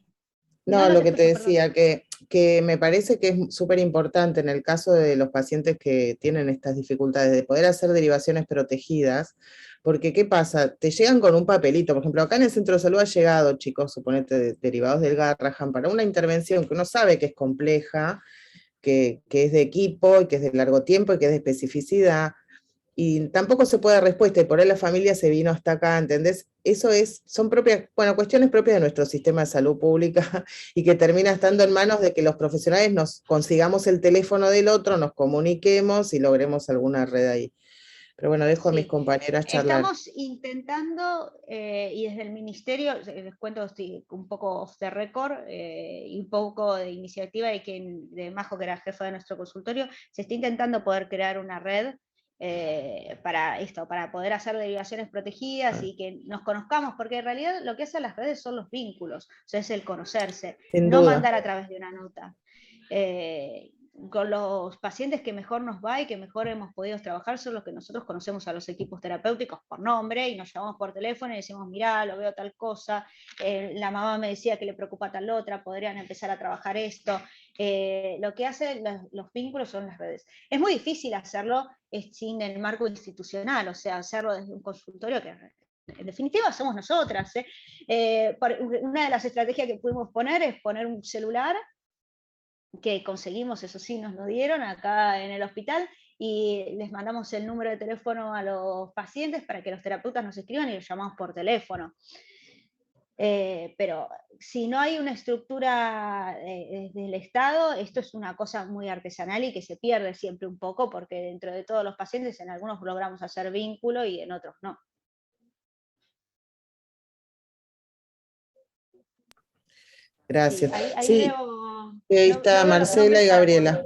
No, lo que te decía, que me parece que es súper importante en el caso de los pacientes que tienen estas dificultades de poder hacer derivaciones protegidas, porque ¿qué pasa? Te llegan con un papelito, por ejemplo, acá en el centro de salud ha llegado, chicos, suponete, derivados del Garrahan, para una intervención que uno sabe que es compleja, que es de equipo, y que es de largo tiempo, y que es de especificidad, y tampoco se puede dar respuesta, y por ahí la familia se vino hasta acá, ¿entendés? Eso son cuestiones propias de nuestro sistema de salud pública, y que termina estando en manos de que los profesionales nos consigamos el teléfono del otro, nos comuniquemos y logremos alguna red ahí. Pero bueno, dejo a mis compañeras charlar. Estamos intentando, y desde el ministerio, les cuento, estoy un poco off the record, y un poco de iniciativa de Majo, que era jefa de nuestro consultorio, se está intentando poder crear una red para esto, para poder hacer derivaciones protegidas y que nos conozcamos, porque en realidad lo que hacen las redes son los vínculos, o sea, es el conocerse, no mandar a través de una nota. Con los pacientes que mejor nos va y que mejor hemos podido trabajar son los que nosotros conocemos a los equipos terapéuticos por nombre y nos llamamos por teléfono y decimos, mirá, lo veo tal cosa, la mamá me decía que le preocupa tal otra, podrían empezar a trabajar esto. Lo que hacen los vínculos son las redes. Es muy difícil hacerlo sin el marco institucional, o sea, hacerlo desde un consultorio que en definitiva somos nosotras. Una de las estrategias que pudimos poner es poner un celular que conseguimos, eso sí, nos lo dieron acá en el hospital, y les mandamos el número de teléfono a los pacientes para que los terapeutas nos escriban y los llamamos por teléfono. Pero si no hay una estructura del Estado, esto es una cosa muy artesanal y que se pierde siempre un poco, porque dentro de todos los pacientes en algunos logramos hacer vínculo y en otros no. Gracias. Sí, ahí ahí está Marcela y Gabriela.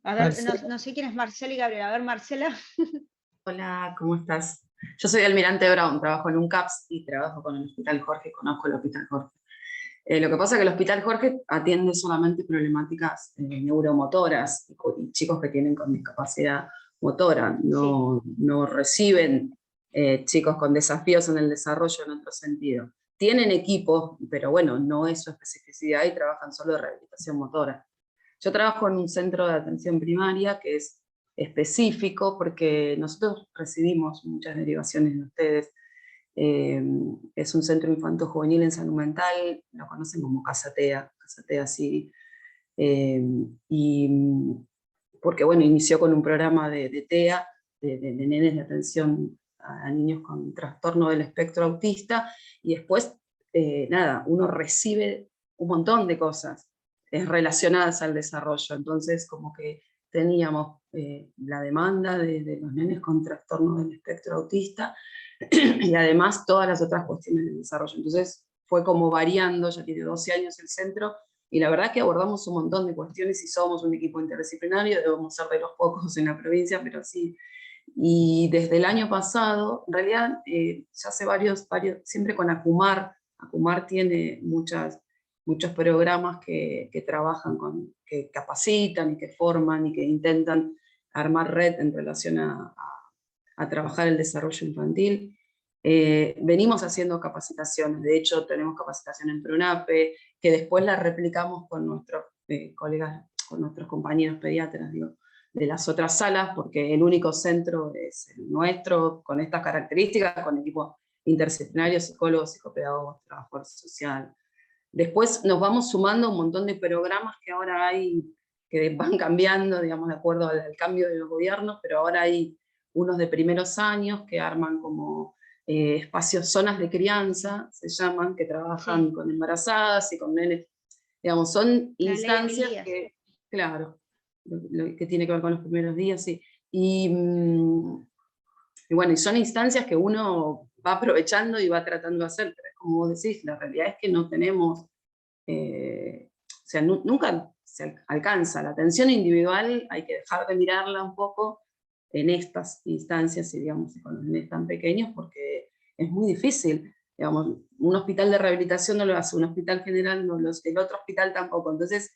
A ver, no sé quién es Marcela y Gabriela. A ver, Marcela. Hola, ¿cómo estás? Yo soy Almirante Brown, trabajo en un CAPS y trabajo con el Hospital Jorge, conozco el Hospital Jorge. Lo que pasa es que el Hospital Jorge atiende solamente problemáticas neuromotoras y chicos que tienen con discapacidad motora, no reciben chicos con desafíos en el desarrollo en otro sentido. Tienen equipos, pero bueno, no es su especificidad y trabajan solo de rehabilitación motora. Yo trabajo en un centro de atención primaria que es específico porque nosotros recibimos muchas derivaciones de ustedes. Es un centro infanto-juvenil en salud mental, lo conocen como Casa TEA sí. Y porque bueno, inició con un programa de TEA, de nenes de atención a niños con trastorno del espectro autista, y después, nada, uno recibe un montón de cosas relacionadas al desarrollo, entonces como que teníamos la demanda de los nenes con trastorno del espectro autista, y además todas las otras cuestiones del desarrollo. Entonces fue como variando, ya tiene 12 años el centro, y la verdad que abordamos un montón de cuestiones y somos un equipo interdisciplinario, debemos ser de los pocos en la provincia, pero sí. Y desde el año pasado, en realidad ya hace varios, siempre con ACUMAR tiene muchos programas que trabajan que capacitan y que forman y que intentan armar red en relación a trabajar el desarrollo infantil. Venimos haciendo capacitaciones, de hecho tenemos capacitación en PRONAPE, que después la replicamos con nuestros colegas, con nuestros compañeros pediatras, digo, de las otras salas, porque el único centro es el nuestro, con estas características, con equipos interdisciplinarios, psicólogos, psicopedagogos, trabajador social. Después nos vamos sumando un montón de programas que ahora hay, que van cambiando, digamos, de acuerdo al cambio de los gobiernos, pero ahora hay unos de primeros años que arman como espacios, zonas de crianza, se llaman, que trabajan con embarazadas y con nenes. Digamos, son instancias que, claro, lo que tiene que ver con los primeros días, sí. Y bueno, y son instancias que uno va aprovechando y va tratando de hacer, pero es como vos decís, la realidad es que no tenemos, o sea, nunca se alcanza. La atención individual hay que dejar de mirarla un poco en estas instancias, y digamos, con los nenes tan pequeños, porque es muy difícil. Digamos, un hospital de rehabilitación no lo hace, un hospital general no lo hace, el otro hospital tampoco. Entonces,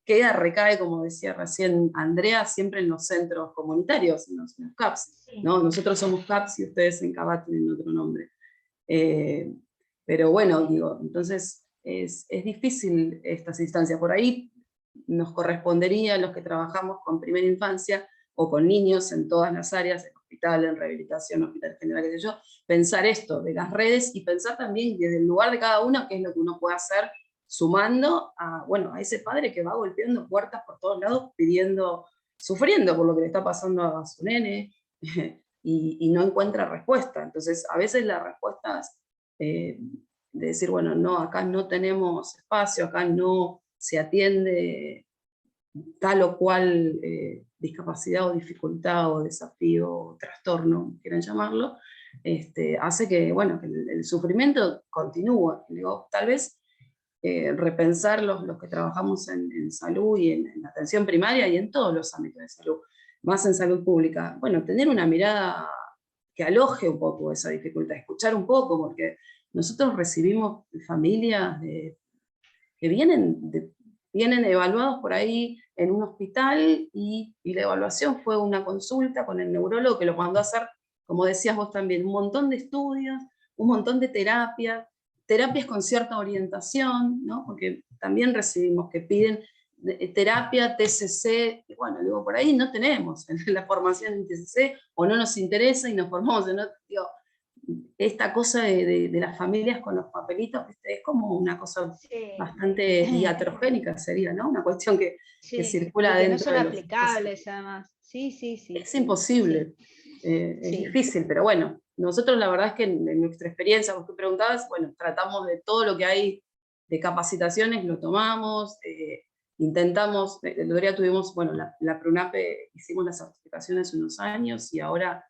recae, como decía recién Andrea, siempre en los centros comunitarios, en los CAPS, ¿no? Nosotros somos CAPS y ustedes en CABAT tienen otro nombre. Pero bueno, digo, entonces es difícil estas instancias. Por ahí nos correspondería a los que trabajamos con primera infancia o con niños en todas las áreas, en hospital, en rehabilitación, hospital general, qué sé yo, pensar esto de las redes y pensar también desde el lugar de cada uno qué es lo que uno puede hacer, sumando a, bueno, a ese padre que va golpeando puertas por todos lados, pidiendo, sufriendo por lo que le está pasando a su nene, y no encuentra respuesta. Entonces, a veces las respuestas de decir, bueno, no, acá no tenemos espacio, acá no se atiende tal o cual discapacidad o dificultad o desafío o trastorno, quieran llamarlo, hace que, bueno, que el sufrimiento continúe. Digo, tal vez repensar los que trabajamos en salud y en la atención primaria y en todos los ámbitos de salud, más en salud pública, bueno, tener una mirada que aloje un poco esa dificultad, escuchar un poco, porque nosotros recibimos familias que vienen evaluados por ahí en un hospital y la evaluación fue una consulta con el neurólogo que lo mandó a hacer, como decías vos también, un montón de estudios, un montón de terapias con cierta orientación, ¿no? Porque también recibimos que piden terapia, TCC, y bueno, digo, por ahí no tenemos la formación en TCC, o no nos interesa y nos formamos en otro, digo, esta cosa de las familias con los papelitos, es como una cosa bastante iatrogénica sería, ¿no? Una cuestión que circula de que dentro no son de los aplicables además. Sí. Es imposible, es difícil, pero bueno, nosotros la verdad es que en nuestra experiencia, como tú preguntabas, bueno, tratamos de todo lo que hay de capacitaciones, lo tomamos, intentamos, el otro día tuvimos, bueno, la PRONAPE, hicimos las certificaciones hace unos años, y ahora,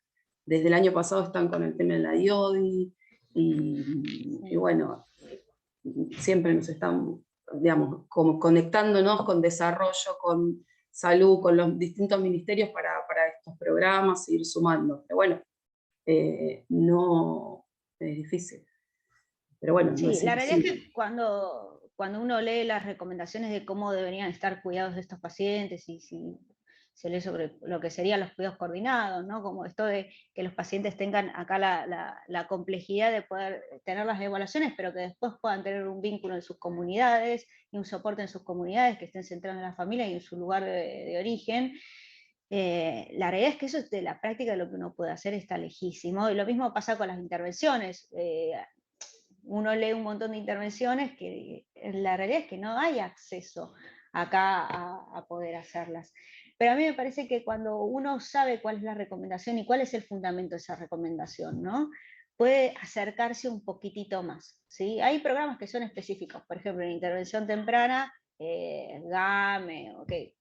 desde el año pasado, están con el tema de la IODI, y bueno, siempre nos están, digamos, como conectándonos con desarrollo, con salud, con los distintos ministerios para estos programas, ir sumando. Pero bueno, no es difícil. Pero bueno, no es la realidad es imposible. que cuando uno lee las recomendaciones de cómo deberían estar cuidados de estos pacientes, y si se lee sobre lo que serían los cuidados coordinados, ¿no? Como esto de que los pacientes tengan acá la complejidad de poder tener las evaluaciones, pero que después puedan tener un vínculo en sus comunidades y un soporte en sus comunidades, que estén centrados en la familia y en su lugar de origen. La realidad es que eso, de la práctica de lo que uno puede hacer, está lejísimo. Y lo mismo pasa con las intervenciones. Uno lee un montón de intervenciones que la realidad es que no hay acceso acá a poder hacerlas. Pero a mí me parece que cuando uno sabe cuál es la recomendación y cuál es el fundamento de esa recomendación, ¿no? Puede acercarse un poquitito más, ¿sí? Hay programas que son específicos, por ejemplo, en intervención temprana, GAME, okay,